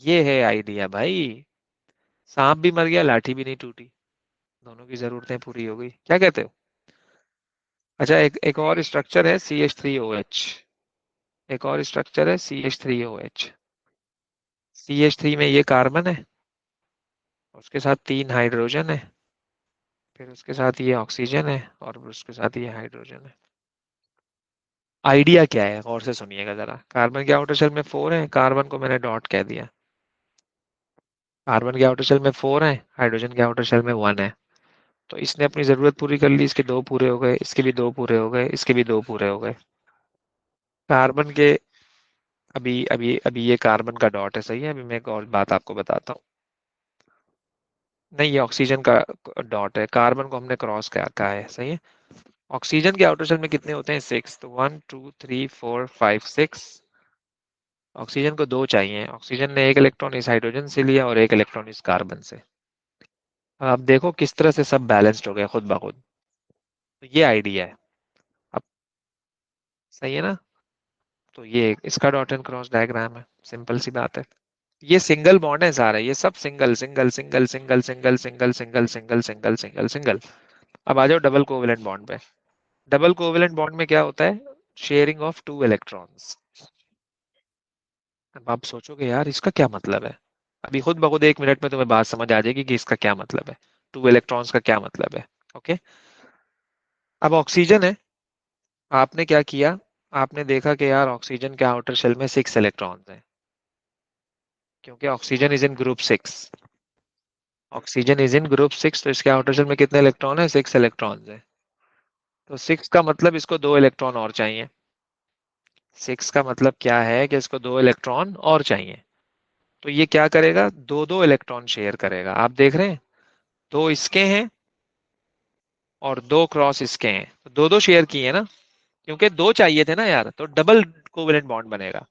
ये है आइडिया भाई। सांप भी मर गया, लाठी भी नहीं टूटी, दोनों की जरूरतें पूरी हो गई। क्या कहते हो? अच्छा, एक और स्ट्रक्चर है CH3OH। एक और स्ट्रक्चर है CH3OH। CH3 में ये कार्बन है, उसके साथ 3 हाइड्रोजन है, फिर उसके साथ ये ऑक्सीजन है, और उसके साथ ये हाइड्रोजन है। आइडिया क्या है, और से सुनिएगा जरा। कार्बन के आउटर शेल में 4 है, कार्बन को मैंने डॉट कह दिया। कार्बन के आउटर शेल में 4 है, हाइड्रोजन के आउटर शेल में 1 है। तो इसने अपनी जरूरत पूरी कर ली, इसके 2 पूरे हो गए, इसके भी 2 पूरे हो गए, इसके भी 2 पूरे हो गए। कार्बन के, अभी अभी अभी ये कार्बन का डॉट है, सही है। अभी मैं एक और बात आपको बताता हूँ। नहीं, ये ऑक्सीजन का डॉट है, कार्बन को हमने क्रॉस कहा है, सही है। ऑक्सीजन के आउटर शेल में कितने होते हैं? 6। तो 1 2 3 4 5 6। ऑक्सीजन को 2 चाहिए, ऑक्सीजन ने एक इलेक्ट्रॉन इस हाइड्रोजन से लिया और एक इलेक्ट्रॉन इस कार्बन से। अब देखो किस तरह से सब बैलेंस्ड हो गया खुद ब खुद। तो ये आइडिया है। अब सही है ना? तो ये इसका डॉट एंड क्रॉस डायग्राम है, सिंपल सी बात है। ये सिंगल बॉन्ड है सारे, ये सब single single single single single single single single single single single. अब आ जाओ डबल कोवेलेंट बॉन्ड पे। डबल कोवेलेंट बॉन्ड में क्या होता है? Sharing of 2 electrons. अब आप सोचोगे यार इसका क्या मतलब है। अभी खुद ब खुद 1 मिनट में तुम्हें बात समझ आ जाएगी कि इसका क्या मतलब है, 2 इलेक्ट्रॉन्स का क्या मतलब है। ओके। अब ऑक्सीजन है, आपने क्या किया, आपने देखा कि यार ऑक्सीजन के आउटर शेल में 6 इलेक्ट्रॉन्स हैं, क्योंकि oxygen is in group 6। Oxygen is in group 6, तो इसके आउटर शेल में कितने इलेक्ट्रॉन है? 6 इलेक्ट्रॉन्स है। तो 6 का मतलब इसको 2 इलेक्ट्रॉन और चाहिए। 6 का मतलब क्या है कि इसको 2 इलेक्ट्रॉन और चाहिए। तो ये क्या करेगा? दो दो इलेक्ट्रॉन शेयर करेगा, आप देख रहे हैं। 2 इसके हैं और 2 क्रॉस इसके हैं, तो दो दो शेयर किए ना, क्योंकि 2 चाहिए थे ना यार, तो डबल कोवेलेंट बॉन्ड बनेगा।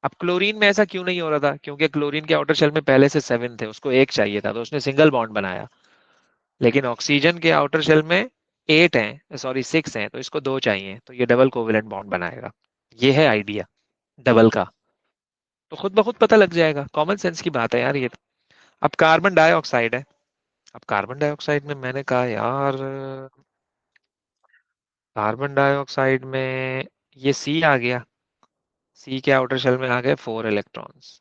अब क्लोरीन में ऐसा क्यों नहीं हो रहा था? क्योंकि क्लोरीन के आउटर शेल में पहले से 7 थे, उसको एक चाहिए था, तो उसने सिंगल बॉन्ड बनाया। लेकिन ऑक्सीजन के आउटर शेल में 8 हैं, सॉरी 6 हैं, तो इसको 2 चाहिए, तो ये डबल कोवेलेंट बॉन्ड बनाएगा। ये है आइडिया डबल का। तो खुद ब खुद पता लग जाएगा, कॉमन सेंस की बात है यार ये तो। अब कार्बन डाइऑक्साइड है। अब कार्बन डाइऑक्साइड में मैंने कहा यार, कार्बन डाइऑक्साइड में ये सी आ गया, सी के आउटर शेल में आ गए 4 इलेक्ट्रॉन्स।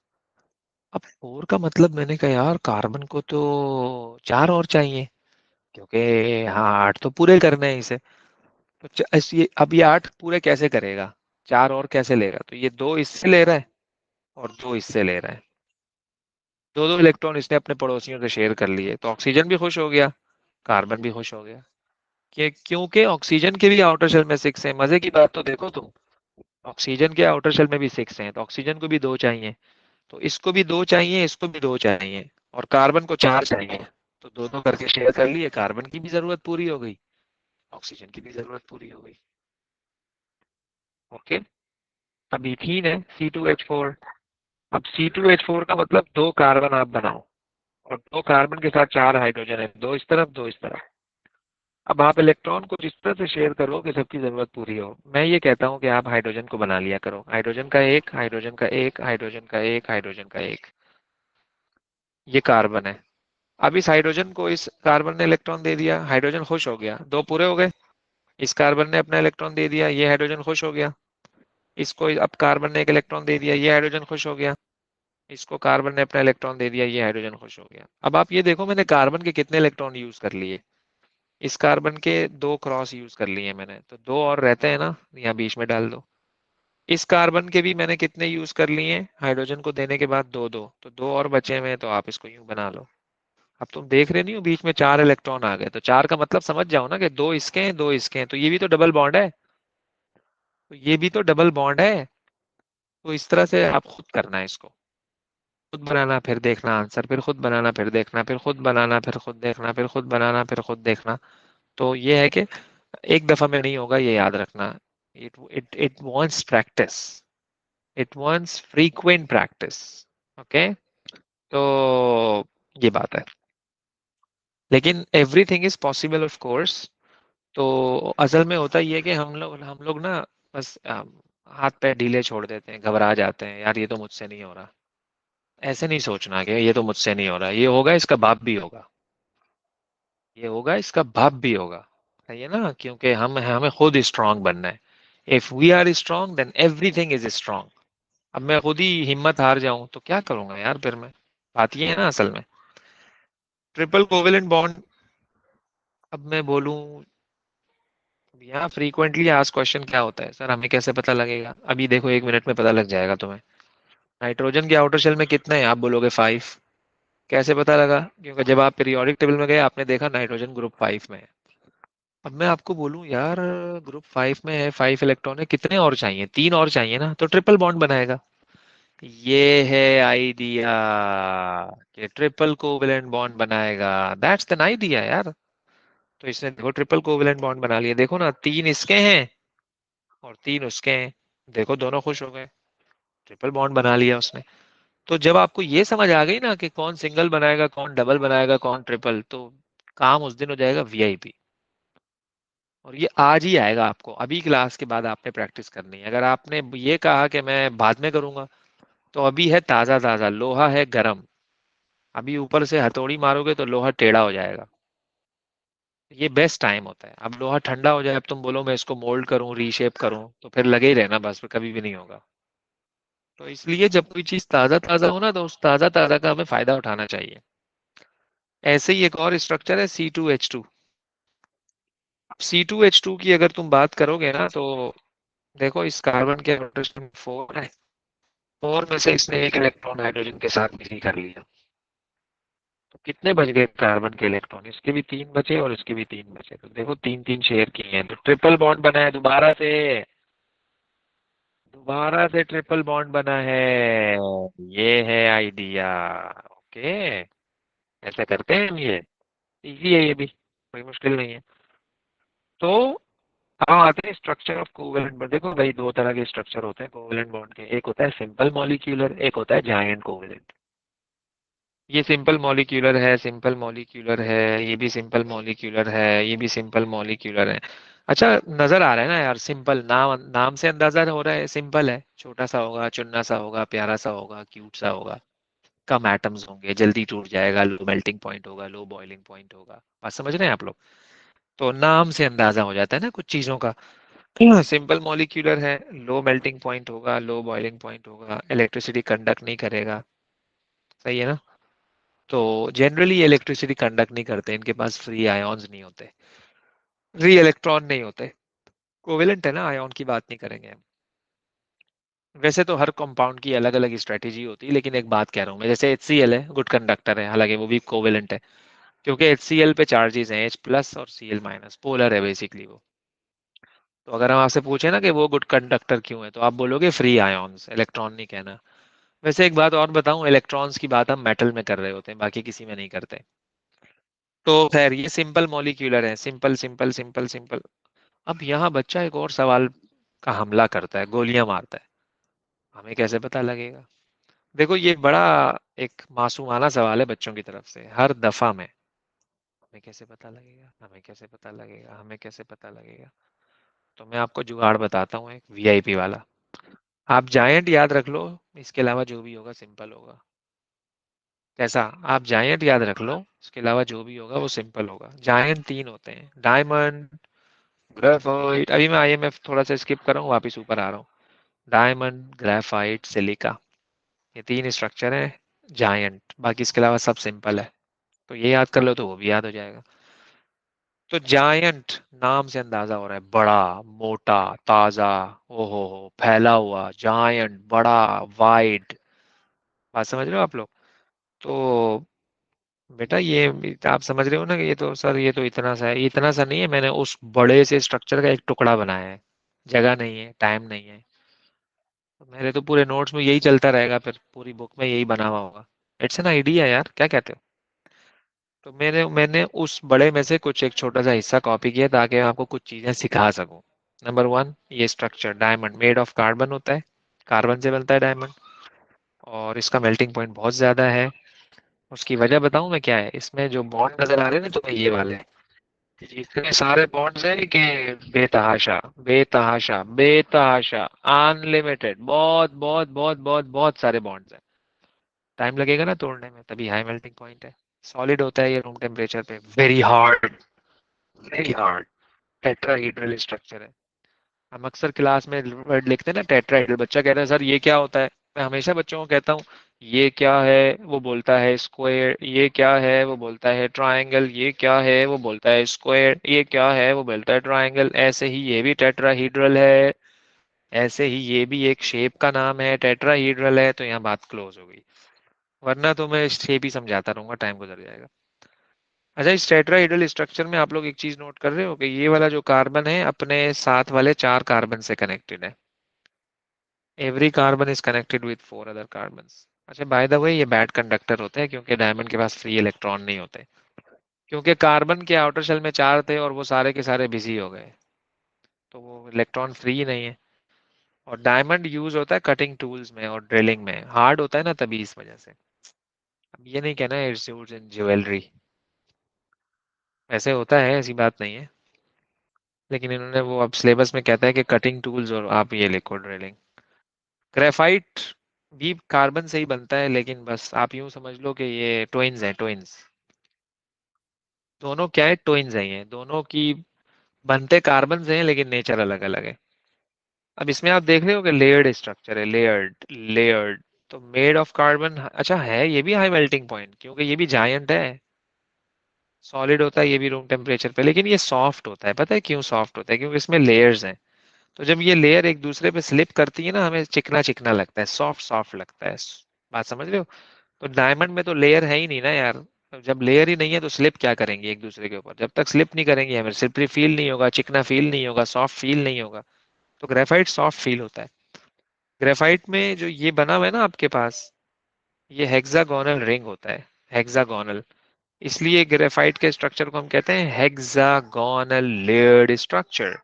अब 4 का मतलब मैंने कहा यार कार्बन को तो 4 और चाहिए, क्योंकि हाँ 8 तो पूरे करने हैं इसे। तो ये अब ये 8 पूरे कैसे करेगा, 4 और कैसे लेगा? तो ये 2 इससे ले रहा है और 2 इससे ले रहा है, दो दो इलेक्ट्रॉन इसने अपने पड़ोसियों से शेयर कर लिए, तो ऑक्सीजन भी खुश हो गया, कार्बन भी खुश हो गया। क्योंकि ऑक्सीजन के भी आउटर शेल में 6 है। मजे की बात तो देखो तुम, ऑक्सीजन के आउटर शेल में भी 6 हैं, तो ऑक्सीजन को भी 2 चाहिए, तो इसको भी 2 चाहिए, इसको भी 2 चाहिए, और कार्बन को 4 चाहिए। तो दो दो करके शेयर कर लिए, कार्बन की भी जरूरत पूरी हो गई, ऑक्सीजन की भी जरूरत पूरी हो गई। ओके। अब इथीन है C2H4। अब C2H4 का मतलब 2 कार्बन आप बनाओ, और 2 कार्बन के साथ 4 हाइड्रोजन है, 2 इस तरफ 2 इस तरफ। अब आप इलेक्ट्रॉन को जिस तरह से शेयर करो कि सबकी जरूरत पूरी हो। मैं ये कहता हूँ कि आप हाइड्रोजन को बना लिया करो, हाइड्रोजन का एक, हाइड्रोजन का एक, हाइड्रोजन का एक, हाइड्रोजन का एक। ये कार्बन है, अब इस हाइड्रोजन को इस कार्बन ने इलेक्ट्रॉन दे दिया, हाइड्रोजन खुश हो गया, दो पूरे हो गए। इस कार्बन ने अपना इलेक्ट्रॉन दे दिया, ये हाइड्रोजन खुश हो गया। इसको अब कार्बन ने एक इलेक्ट्रॉन दे दिया, ये हाइड्रोजन खुश हो गया। इसको कार्बन ने अपना इलेक्ट्रॉन दे दिया, ये हाइड्रोजन खुश हो गया। अब आप ये देखो मैंने कार्बन के कितने इलेक्ट्रॉन यूज कर लिए। इस कार्बन के दो क्रॉस यूज कर लिए मैंने, तो दो और रहते हैं ना, यहाँ बीच में डाल दो। इस कार्बन के भी मैंने कितने यूज कर लिए हाइड्रोजन को देने के बाद, दो दो, तो दो और बचे हुए हैं, तो आप इसको यूं बना लो। अब तुम देख रहे नहीं हो बीच में चार इलेक्ट्रॉन आ गए, तो चार का मतलब समझ जाओ ना कि दो इसके हैं दो इसके हैं, तो ये भी तो डबल बॉन्ड है। तो ये भी तो डबल बॉन्ड है। तो इस तरह से आप खुद करना है इसको, खुद बनाना फिर देखना आंसर, फिर खुद बनाना फिर देखना, फिर खुद बनाना फिर खुद देखना, फिर खुद बनाना फिर खुद देखना। तो ये है कि एक दफा में नहीं होगा, ये याद रखना। It wants practice, it wants frequent practice. Okay, तो ये बात है, लेकिन everything is possible of course. तो असल में होता ये है कि हम लोग ना बस हाथ पैर ढीले छोड़ देते हैं, घबरा जाते हैं, यार ये तो मुझसे नहीं हो रहा। ऐसे नहीं सोचना कि ये तो मुझसे नहीं हो रहा, ये होगा इसका बाप भी होगा, ये होगा इसका बाप भी होगा। सही है ना, क्योंकि हम हमें खुद स्ट्रांग बनना है। If we are strong then everything is strong. अब मैं खुद ही हिम्मत हार जाऊं तो क्या करूंगा यार फिर मैं। बात ये है ना असल में। ट्रिपल कोवेलेंट बॉन्ड, अब मैं बोलूं यहाँ फ्रीक्वेंटली आज क्वेश्चन क्या होता है सर, हमें कैसे पता लगेगा? अभी देखो 1 मिनट में पता लग जाएगा तुम्हें। नाइट्रोजन के आउटर शेल में कितने हैं, आप बोलोगे 5। कैसे पता लगा? क्योंकि जब आप पीरियोडिक टेबल में गए आपने देखा नाइट्रोजन ग्रुप 5 में है। अब मैं आपको बोलूं यार ग्रुप 5 में है, 5 इलेक्ट्रॉन है, कितने और चाहिए? 3 और चाहिए ना, तो ट्रिपल बॉन्ड बनाएगा। ये है आइडिया, कि ट्रिपल कोवेलेंट बॉन्ड बनाएगा। दैट्स द आइडिया यार। तो इसने देखो ट्रिपल कोवेलेंट बॉन्ड बना लिया, देखो ना, 3 इसके हैं और 3 उसके हैं, देखो दोनों खुश हो गए, ट्रिपल बॉन्ड बना लिया उसने। तो जब आपको ये समझ आ गई ना कि कौन सिंगल बनाएगा, कौन डबल बनाएगा, कौन ट्रिपल, तो काम उस दिन हो जाएगा वीआईपी। और ये आज ही आएगा आपको, अभी क्लास के बाद आपने प्रैक्टिस करनी है। अगर आपने ये कहा कि मैं बाद में करूंगा, तो अभी है ताजा ताजा, लोहा है गरम, अभी ऊपर से हथौड़ी मारोगे तो लोहा टेढ़ा हो जाएगा। ये बेस्ट टाइम होता है। अब लोहा ठंडा हो जाए, अब तुम बोलो मैं इसको मोल्ड करूं, रीशेप करूं, तो फिर लगे ही रहना बस, फिर कभी भी नहीं होगा। तो इसलिए जब कोई चीज ताजा ताजा हो ना, तो उस ताजा ताजा का हमें फायदा उठाना चाहिए। ऐसे ही एक और स्ट्रक्चर है C2H2। C2H2 की अगर तुम बात करोगे ना, तो देखो इस कार्बन के रोटेशन में 4 है, 4 में से इसने एक इलेक्ट्रॉन हाइड्रोजन के साथ मिली कर लिया, तो कितने बच गए कार्बन के इलेक्ट्रॉन? इसके भी 3 बचे और इसके भी 3 बचे, तो देखो 3 3 शेयर किए हैं, तो ट्रिपल बॉन्ड बना है दोबारा से, दोबारा से ट्रिपल बॉन्ड बना है। ये है आइडिया। ओके, ऐसा करते हैं हम ये। इजी है ये भी, कोई मुश्किल नहीं है। तो अब आते हैं स्ट्रक्चर ऑफ कोवेलेंट बॉन्ड। देखो भाई, दो तरह के स्ट्रक्चर होते हैं कोवेलेंट बॉन्ड के, एक होता है सिंपल मॉलिक्यूलर, एक होता है जायंट कोवेलेंट। ये सिंपल मॉलिक्यूलर है, सिंपल मॉलिक्यूलर है, ये भी सिंपल मॉलिक्यूलर है, ये भी सिंपल मॉलिक्यूलर है। अच्छा, नजर आ रहा है ना यार, सिंपल, नाम नाम से अंदाजा हो रहा है सिंपल है, छोटा सा होगा, चुन्ना सा होगा, प्यारा सा होगा, क्यूट सा होगा, कम एटम्स होंगे, जल्दी टूट जाएगा, लो मेल्टिंग पॉइंट होगा, लो बॉइलिंग पॉइंट होगा। बात समझ रहे हैं आप लोग? तो नाम से अंदाजा हो जाता है ना कुछ चीजों का। सिंपल मॉलिक्यूलर है, लो मेल्टिंग पॉइंट होगा, लो बॉइलिंग पॉइंट होगा, इलेक्ट्रिसिटी कंडक्ट नहीं करेगा। सही है ना? तो जनरली इलेक्ट्रिसिटी कंडक्ट नहीं करते, इनके पास फ्री आयोन्स नहीं होते, फ्री इलेक्ट्रॉन नहीं होते। कोवेलेंट है ना, आयोन की बात नहीं करेंगे हम। वैसे तो हर कंपाउंड की अलग अलग स्ट्रेटेजी होती है, लेकिन एक बात कह रहा हूँ मैं, जैसे HCl है, गुड कंडक्टर है, हालांकि वो भी कोवेलेंट है, क्योंकि HCl पे चार्जेस हैं H+ और Cl-, पोलर है बेसिकली वो। तो अगर हम आपसे पूछे ना कि वो गुड कंडक्टर क्यों है, तो आप बोलोगे फ्री आयोन्स, इलेक्ट्रॉन नहीं कहना। वैसे एक बात और बताऊं, इलेक्ट्रॉन्स की बात हम मेटल में कर रहे होते हैं, बाकी किसी में नहीं करते। तो खैर ये सिंपल मॉलिक्यूलर है, सिंपल सिंपल सिंपल सिंपल। अब यहाँ बच्चा एक और सवाल का हमला करता है, गोलियां मारता है, हमें कैसे पता लगेगा? देखो ये बड़ा एक मासूमाना सवाल है बच्चों की तरफ से हर दफा में, हमें कैसे पता लगेगा, हमें कैसे पता लगेगा, हमें कैसे पता लगेगा? तो मैं आपको जुगाड़ बताता हूँ, एक वीआईपी वाला। आप जायंट याद रख लो, इसके अलावा जो भी होगा सिंपल होगा। कैसा? आप जायंट याद रख लो, उसके अलावा जो भी होगा वो सिंपल होगा। जायंट तीन होते हैं, डायमंड, ग्रेफाइट, अभी मैं आईएमएफ थोड़ा सा स्किप कर रहा हूँ, वापिस ऊपर आ रहा हूँ। डायमंड, ग्रेफाइट, सिलिका, ये तीन स्ट्रक्चर है जायंट, बाकी इसके अलावा सब सिंपल है। तो ये याद कर लो तो वो भी याद हो जाएगा। तो जायंट नाम से अंदाजा हो रहा है, बड़ा, मोटा, ताजा, ओहो हो, फैला हुआ, जायंट, बड़ा, वाइड। बात समझ रहे हो आप लोग? तो बेटा ये आप समझ रहे हो ना कि ये तो सर ये तो इतना सा है, इतना सा नहीं है, मैंने उस बड़े से स्ट्रक्चर का एक टुकड़ा बनाया है। जगह नहीं है, टाइम नहीं है, तो मेरे तो पूरे नोट्स में यही चलता रहेगा, फिर पूरी बुक में यही बना हुआ होगा। इट्स एन आइडिया यार, क्या कहते हो? तो मैंने मैंने उस बड़े में से कुछ एक छोटा सा हिस्सा कॉपी किया ताकि मैं आपको कुछ चीजें सिखा सकूं। नंबर वन, ये structure diamond made of carbon होता है, कार्बन से बनता है डायमंड, और इसका मेल्टिंग पॉइंट बहुत ज्यादा है। उसकी वजह बताऊं मैं क्या है? इसमें जो बॉन्ड नजर आ रहे हैं ना तुम्हें, ये वाले, इतने सारे बॉन्ड्स हैं कि बेतहाशा, बेतहाशा, बेतहाशा, अनलिमिटेड, बहुत बहुत बहुत बहुत बहुत सारे बॉन्ड्स हैं। टाइम लगेगा ना तोड़ने में, तभी हाई मेल्टिंग पॉइंट है। सॉलिड होता है ये रूम टेम्परेचर पे, very hard, very hard, tetrahedral structure है। हम अक्सर क्लास में वर्ड लिखते हैं ना टेट्राहीड्रल, बच्चा कहता है सर ये क्या होता है? मैं हमेशा बच्चों को कहता हूँ ये क्या है, वो बोलता है स्क्वायर, ये क्या है, वो बोलता है ट्रायंगल, ये क्या है, वो बोलता है स्क्वायर, ये क्या है, वो बोलता है ट्रायंगल। ऐसे ही ये भी टेट्राहीड्रल है, ऐसे ही ये भी एक शेप का नाम है, टेट्राहीड्रल है, तो यहाँ बात क्लोज हो गई। वरना तो मैं शेप ही समझाता रहूंगा, टाइम गुजर जाएगा। अच्छा, इस टेट्राहेड्रल स्ट्रक्चर में आप लोग एक चीज नोट कर रहे हो कि ये वाला जो कार्बन है अपने साथ वाले चार कार्बन से कनेक्टेड है। Every carbon is connected with four other carbon. अच्छा, बाय द वे ये बैड कंडक्टर होते हैं क्योंकि डायमंड के पास फ्री इलेक्ट्रॉन नहीं होते, क्योंकि कार्बन के आउटर शेल में चार थे और वो सारे के सारे बिजी हो गए, तो वो इलेक्ट्रॉन फ्री नहीं है। और डायमंड यूज होता है कटिंग टूल्स में और ड्रिलिंग में, हार्ड होता है ना, तभी इस वजह से। अब ये नहीं कहना इट्स यूज्ड इन ज्वेलरी, ऐसे होता है, ऐसी बात नहीं है। लेकिन इन्होंने वो अब सिलेबस में कहता है कि कटिंग टूल्स, और आप ये लिखो ड्रिलिंग। ग्रेफाइट भी कार्बन से ही बनता है, लेकिन बस आप यूं समझ लो कि ये ट्विन्स हैं, ट्विन्स। दोनों क्या है, ट्विन्स हैं ये दोनों की, बनते कार्बन से हैं लेकिन नेचर अलग अलग है। अब इसमें आप देख रहे हो कि लेयर्ड स्ट्रक्चर है, लेयर्ड, लेयर्ड। तो मेड ऑफ कार्बन, अच्छा है ये भी हाई मेल्टिंग पॉइंट, क्योंकि ये भी जायंट है। सॉलिड होता है ये भी रूम टेम्परेचर पे, लेकिन ये सॉफ्ट होता है। पता है क्यों सॉफ्ट होता है? क्योंकि इसमें लेयर्स हैं। तो जब ये लेयर एक दूसरे पे स्लिप करती है ना, हमें चिकना चिकना लगता है, सॉफ्ट सॉफ्ट लगता है। बात समझ रहे हो? तो डायमंड में तो लेयर है ही नहीं ना यार। तो जब लेयर ही नहीं है तो स्लिप क्या करेंगे एक दूसरे के ऊपर? जब तक स्लिप नहीं करेंगे हमें स्लिपरी फील नहीं होगा, चिकना फील नहीं होगा, सॉफ्ट फील नहीं होगा। तो ग्रेफाइट सॉफ्ट फील होता है। ग्रेफाइट में जो ये बना हुआ है ना आपके पास, ये हेक्सागोनल रिंग होता है, हेक्सागोनल। इसलिए ग्रेफाइट के स्ट्रक्चर को हम कहते हैं हेक्सागोनल लेयर्ड स्ट्रक्चर।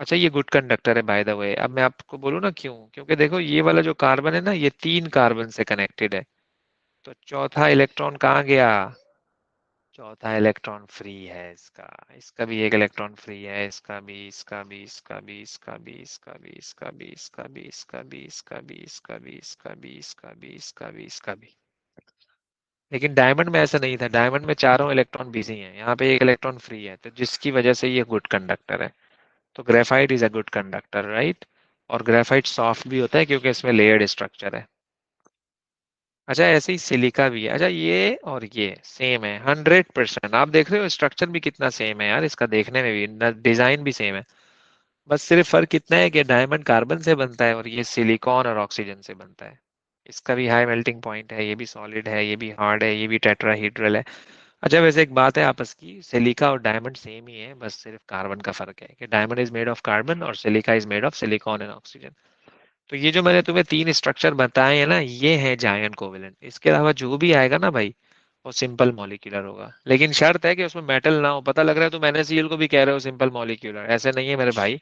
अच्छा, ये गुड कंडक्टर है बाय द वे। अब मैं आपको बोलूँ ना क्यों, क्योंकि देखो ये वाला जो कार्बन है ना, ये तीन कार्बन से कनेक्टेड है। तो चौथा इलेक्ट्रॉन कहाँ गया? चौथा इलेक्ट्रॉन फ्री है इसका। इसका भी एक इलेक्ट्रॉन फ्री है, इसका भी, इसका भी, इसका भी, इसका भी, इसका भी, इसका भी, इसका भी, इसका भी, इसका भी, इसका भी, इसका भी, इसका भी, इसका भी, इसका भी। लेकिन डायमंड में ऐसा नहीं था, डायमंड में चारों इलेक्ट्रॉन बिजी हैं, यहाँ पे एक इलेक्ट्रॉन फ्री है, तो जिसकी वजह से ये गुड कंडक्टर है। तो graphite is a good conductor, right? और ग्रेफाइट सॉफ्ट भी होता है क्योंकि इसमें लेयर्ड स्ट्रक्चर है। अच्छा, ऐसे ही सिलिका भी है। अच्छा, ये और ये सेम है 100%। आप देख रहे हो स्ट्रक्चर भी कितना सेम है यार, इसका देखने में भी डिजाइन भी सेम है। बस सिर्फ फर्क इतना है कि डायमंड कार्बन से बनता है और ये सिलिकॉन और ऑक्सीजन से बनता है। इसका भी हाई मेल्टिंग पॉइंट है, ये भी सॉलिड है, ये भी हार्ड है, ये भी टेट्राहीड्रल है। अच्छा, वैसे एक बात है आपस की, सिलिका और डायमंड सेम ही है, बस सिर्फ कार्बन का फर्क है कि diamond is made of carbon और silica is made of silicon and oxygen. तो ये जो मैंने तुम्हें तीन स्ट्रक्चर बताए हैं ना, ये है जायंट कोवेलेंट। इसके अलावा जो भी आएगा ना भाई, वो सिंपल मॉलिक्यूलर होगा, लेकिन शर्त है कि उसमें मेटल ना हो। पता लग रहा है तुम NaCl को भी कह रहे हो सिंपल मॉलिक्यूलर, ऐसे नहीं है मेरे भाई।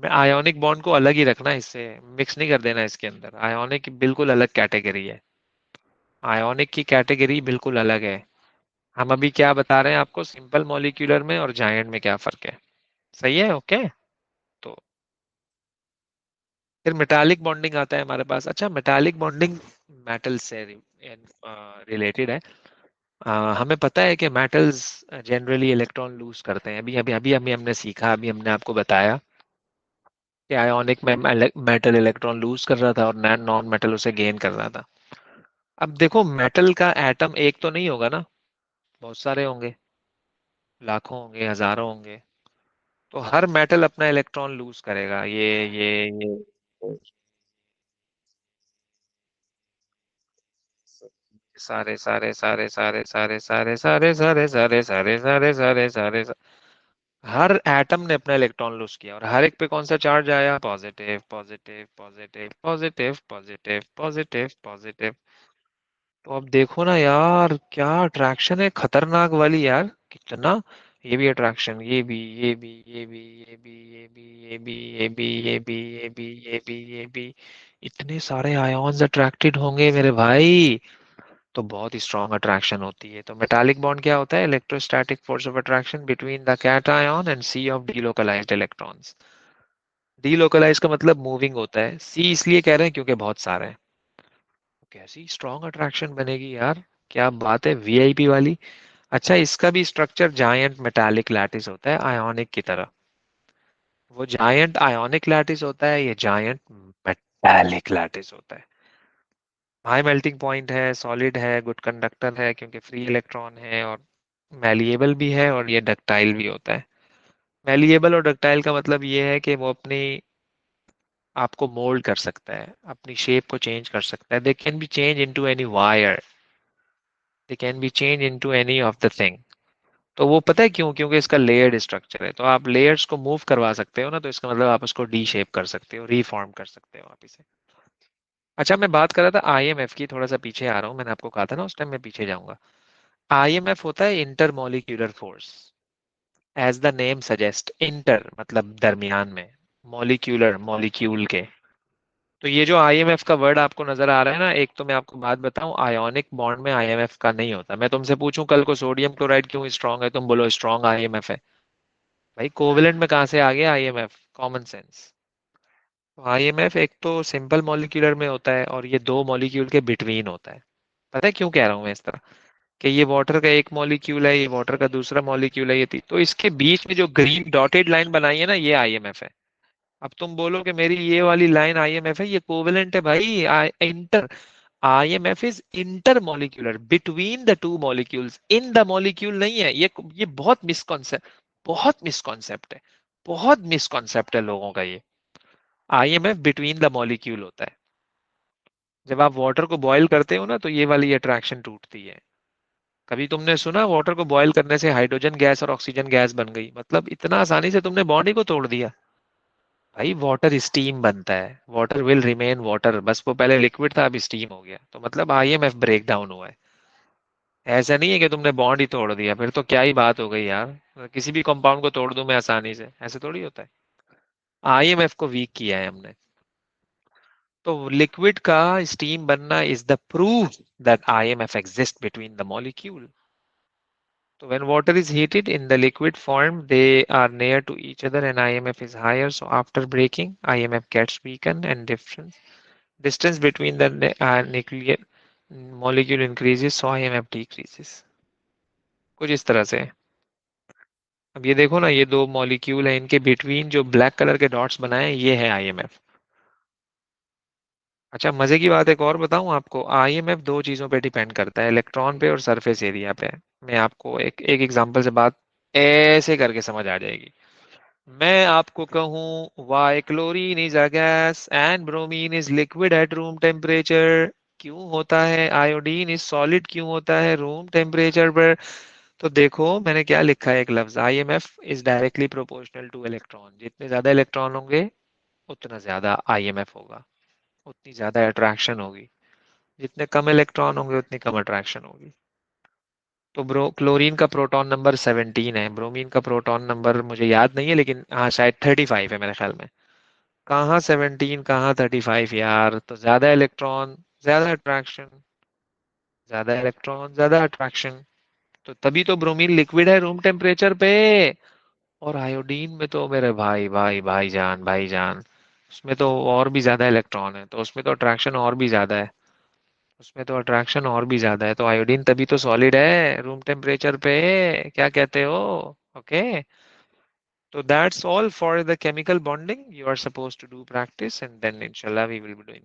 आयोनिक बॉन्ड को अलग ही रखना, इससे मिक्स नहीं कर देना इसके अंदर। आयोनिक बिल्कुल अलग कैटेगरी है, आयोनिक की कैटेगरी बिल्कुल अलग है। हम अभी क्या बता रहे हैं आपको, सिंपल मॉलिक्यूलर में और जायंट में क्या फर्क है। सही है, ओके। तो फिर मेटालिक बॉन्डिंग आता है हमारे पास। अच्छा, मेटालिक बॉन्डिंग मेटल से रिलेटेड है। हमें पता है कि मेटल्स जनरली इलेक्ट्रॉन लूज करते हैं। अभी अभी अभी अभी हमने सीखा, अभी हमने आपको बताया कि आयोनिक में मेटल इलेक्ट्रॉन लूज कर रहा था और नॉन मेटल उसे गेन कर रहा था। अब देखो, मेटल का एटम एक तो नहीं होगा ना, बहुत सारे होंगे, लाखों होंगे, हजारों होंगे। तो हर मेटल अपना इलेक्ट्रॉन लूज करेगा। ये सारे सारे सारे सारे सारे सारे सारे सारे सारे सारे सारे सारे सारे हर एटम ने अपना इलेक्ट्रॉन लूज किया, और हर एक पे कौन सा चार्ज आया? Positive positive positive positive positive positive positive. तो अब देखो ना यार, क्या अट्रैक्शन है, खतरनाक वाली यार, कितना। ये भी अट्रैक्शन, ये भी, इतने सारे आयोन्स अट्रैक्टेड होंगे मेरे भाई। तो बहुत ही स्ट्रॉन्ग अट्रैक्शन होती है। तो मेटालिक बॉन्ड क्या होता है? Electrostatic force of attraction between the cation and sea of delocalised electrons. Delocalise का मतलब मूविंग होता है, सी इसलिए कह रहे हैं क्योंकि बहुत सारे हैं। कैसी स्ट्रॉन्ग अट्रैक्शन बनेगी यार, क्या बात है, वीआईपी वाली। अच्छा, इसका भी स्ट्रक्चर जायंट मेटालिक लैटिस होता है, आयोनिक की तरह। वो जायंट आयोनिक लैटिस होता है, ये जायंट मेटालिक लैटिस होता है। हाई मेल्टिंग पॉइंट है, सॉलिड है, गुड कंडक्टर है क्योंकि फ्री इलेक्ट्रॉन है, और मैलिएबल भी है, और ये डक्टाइल भी होता है। मैलिएबल और डक्टाइल का मतलब ये है कि वो अपनी आपको मोल्ड कर सकता है, अपनी शेप को चेंज कर सकता है। They can be change into any wire, they can be change into any of the thing. तो वो पता है क्यों? क्योंकि इसका लेयर्ड स्ट्रक्चर है, तो आप लेयर्स को मूव करवा सकते हो ना, तो इसका मतलब आप उसको डी शेप कर सकते हो, रीफॉर्म कर सकते हो आप इसे। अच्छा, मैं बात कर रहा था आईएमएफ की, थोड़ा सा पीछे आ रहा हूँ, मैंने आपको कहा था ना उस टाइम मैं पीछे जाऊंगा। आईएमएफ होता है intermolecular force. As the name suggest, inter मतलब दरमियान में, मॉलिक्यूलर मॉलिक्यूल के। तो ये जो आईएमएफ का वर्ड आपको नजर आ रहा है ना, एक तो मैं आपको बात बताऊं, आयोनिक बॉन्ड में आईएमएफ का नहीं होता। मैं तुमसे पूछूं कल को सोडियम क्लोराइड क्यों स्ट्रांग है, तुम बोलो स्ट्रांग आईएमएफ है। भाई कोवेलेंट में कहाँ से आ गया आईएमएफ? Common sense. तो आईएमएफ एक तो सिंपल मॉलिक्यूलर में होता है, और ये दो मॉलिक्यूल के बिटवीन होता है। पता है क्यों कह रहा हूँ मैं इस तरह? कि ये वाटर का एक मॉलिक्यूल है, ये वाटर का दूसरा मॉलिक्यूल है, तो इसके बीच में जो ग्रीन डॉटेड लाइन बनाई है ना, ये आईएमएफ है। अब तुम बोलो कि मेरी ये वाली लाइन आईएमएफ है, ये कोवेलेंट है भाई, inter. IMF is inter molecular, between the two molecules, in the molecule नहीं है। ये बहुत मिसकॉन्सेप्ट, बहुत मिसकॉन्सेप्ट है, बहुत मिसकॉन्सेप्ट है लोगों का ये। आईएमएफ बिटवीन द मॉलिक्यूल होता है। जब आप वाटर को बॉईल करते हो ना, तो ये वाली अट्रैक्शन टूटती है। कभी तुमने सुना वाटर को बॉईल करने से हाइड्रोजन गैस और ऑक्सीजन गैस बन गई? मतलब इतना आसानी से तुमने बॉडी को तोड़ दिया। भाई वाटर स्टीम बनता है, वाटर विल रिमेन वाटर, बस वो पहले लिक्विड था अब स्टीम हो गया, तो मतलब आईएमएफ ब्रेक डाउन हुआ है। ऐसा नहीं है कि तुमने बॉन्ड ही तोड़ दिया, फिर तो क्या ही बात हो गई यार, किसी भी कंपाउंड को तोड़ दूं मैं आसानी से, ऐसे थोड़ी होता है। आईएमएफ को वीक किया है हमने। तो लिक्विड का स्टीम बनना is the proof that IMF exist between the molecule. So when water is heated in the liquid form, they are near to each other and IMF is higher. So after breaking, IMF gets weakened and distance between the nuclear molecule increases, so IMF decreases. कुछ इस तरह से है। अब ये देखो ना, ये दो मॉलिक्यूल है, इनके बिटवीन जो ब्लैक कलर के डॉट्स बनाए हैं, ये है आईएमएफ। अच्छा, मजे की बात एक और बताऊं आपको, आईएमएफ दो चीजों पे डिपेंड करता है, इलेक्ट्रॉन पे और सरफेस एरिया पे। मैं आपको एक एक एग्जांपल से बात ऐसे करके समझ आ जाएगी। मैं आपको कहूं, why chlorine is a gas and bromine is liquid at room temperature. क्यों होता है? आयोडीन इज सॉलिड क्यों होता है रूम टेम्परेचर पर? तो देखो मैंने क्या लिखा है, एक लफ्ज, IMF is directly proportional two electron. जितने ज्यादा इलेक्ट्रॉन होंगे उतना ज्यादा आईएमएफ होगा, उतनी ज्यादा अट्रैक्शन होगी। जितने कम इलेक्ट्रॉन होंगे उतनी कम अट्रैक्शन होगी। तो क्लोरीन का प्रोटॉन नंबर 17 है, ब्रोमीन का प्रोटॉन नंबर मुझे याद नहीं है, लेकिन हाँ शायद 35 है मेरे ख्याल में। कहाँ 17 कहाँ 35 यार, तो ज्यादा इलेक्ट्रॉन ज्यादा अट्रैक्शन, ज्यादा इलेक्ट्रॉन ज्यादा अट्रैक्शन। तो तभी तो ब्रोमीन लिक्विड है रूम टेम्परेचर पे। और आयोडीन में तो मेरे भाई भाई भाई जान उसमें तो और भी ज्यादा इलेक्ट्रॉन है, तो उसमें तो अट्रैक्शन और भी ज्यादा है। उसमें तो अट्रैक्शन और भी ज्यादा है, तो आयोडीन तभी तो सॉलिड है रूम टेम्परेचर पे। क्या कहते हो? Okay. So that's all for the chemical bonding. You are supposed to do practice, and then inshallah we will be doing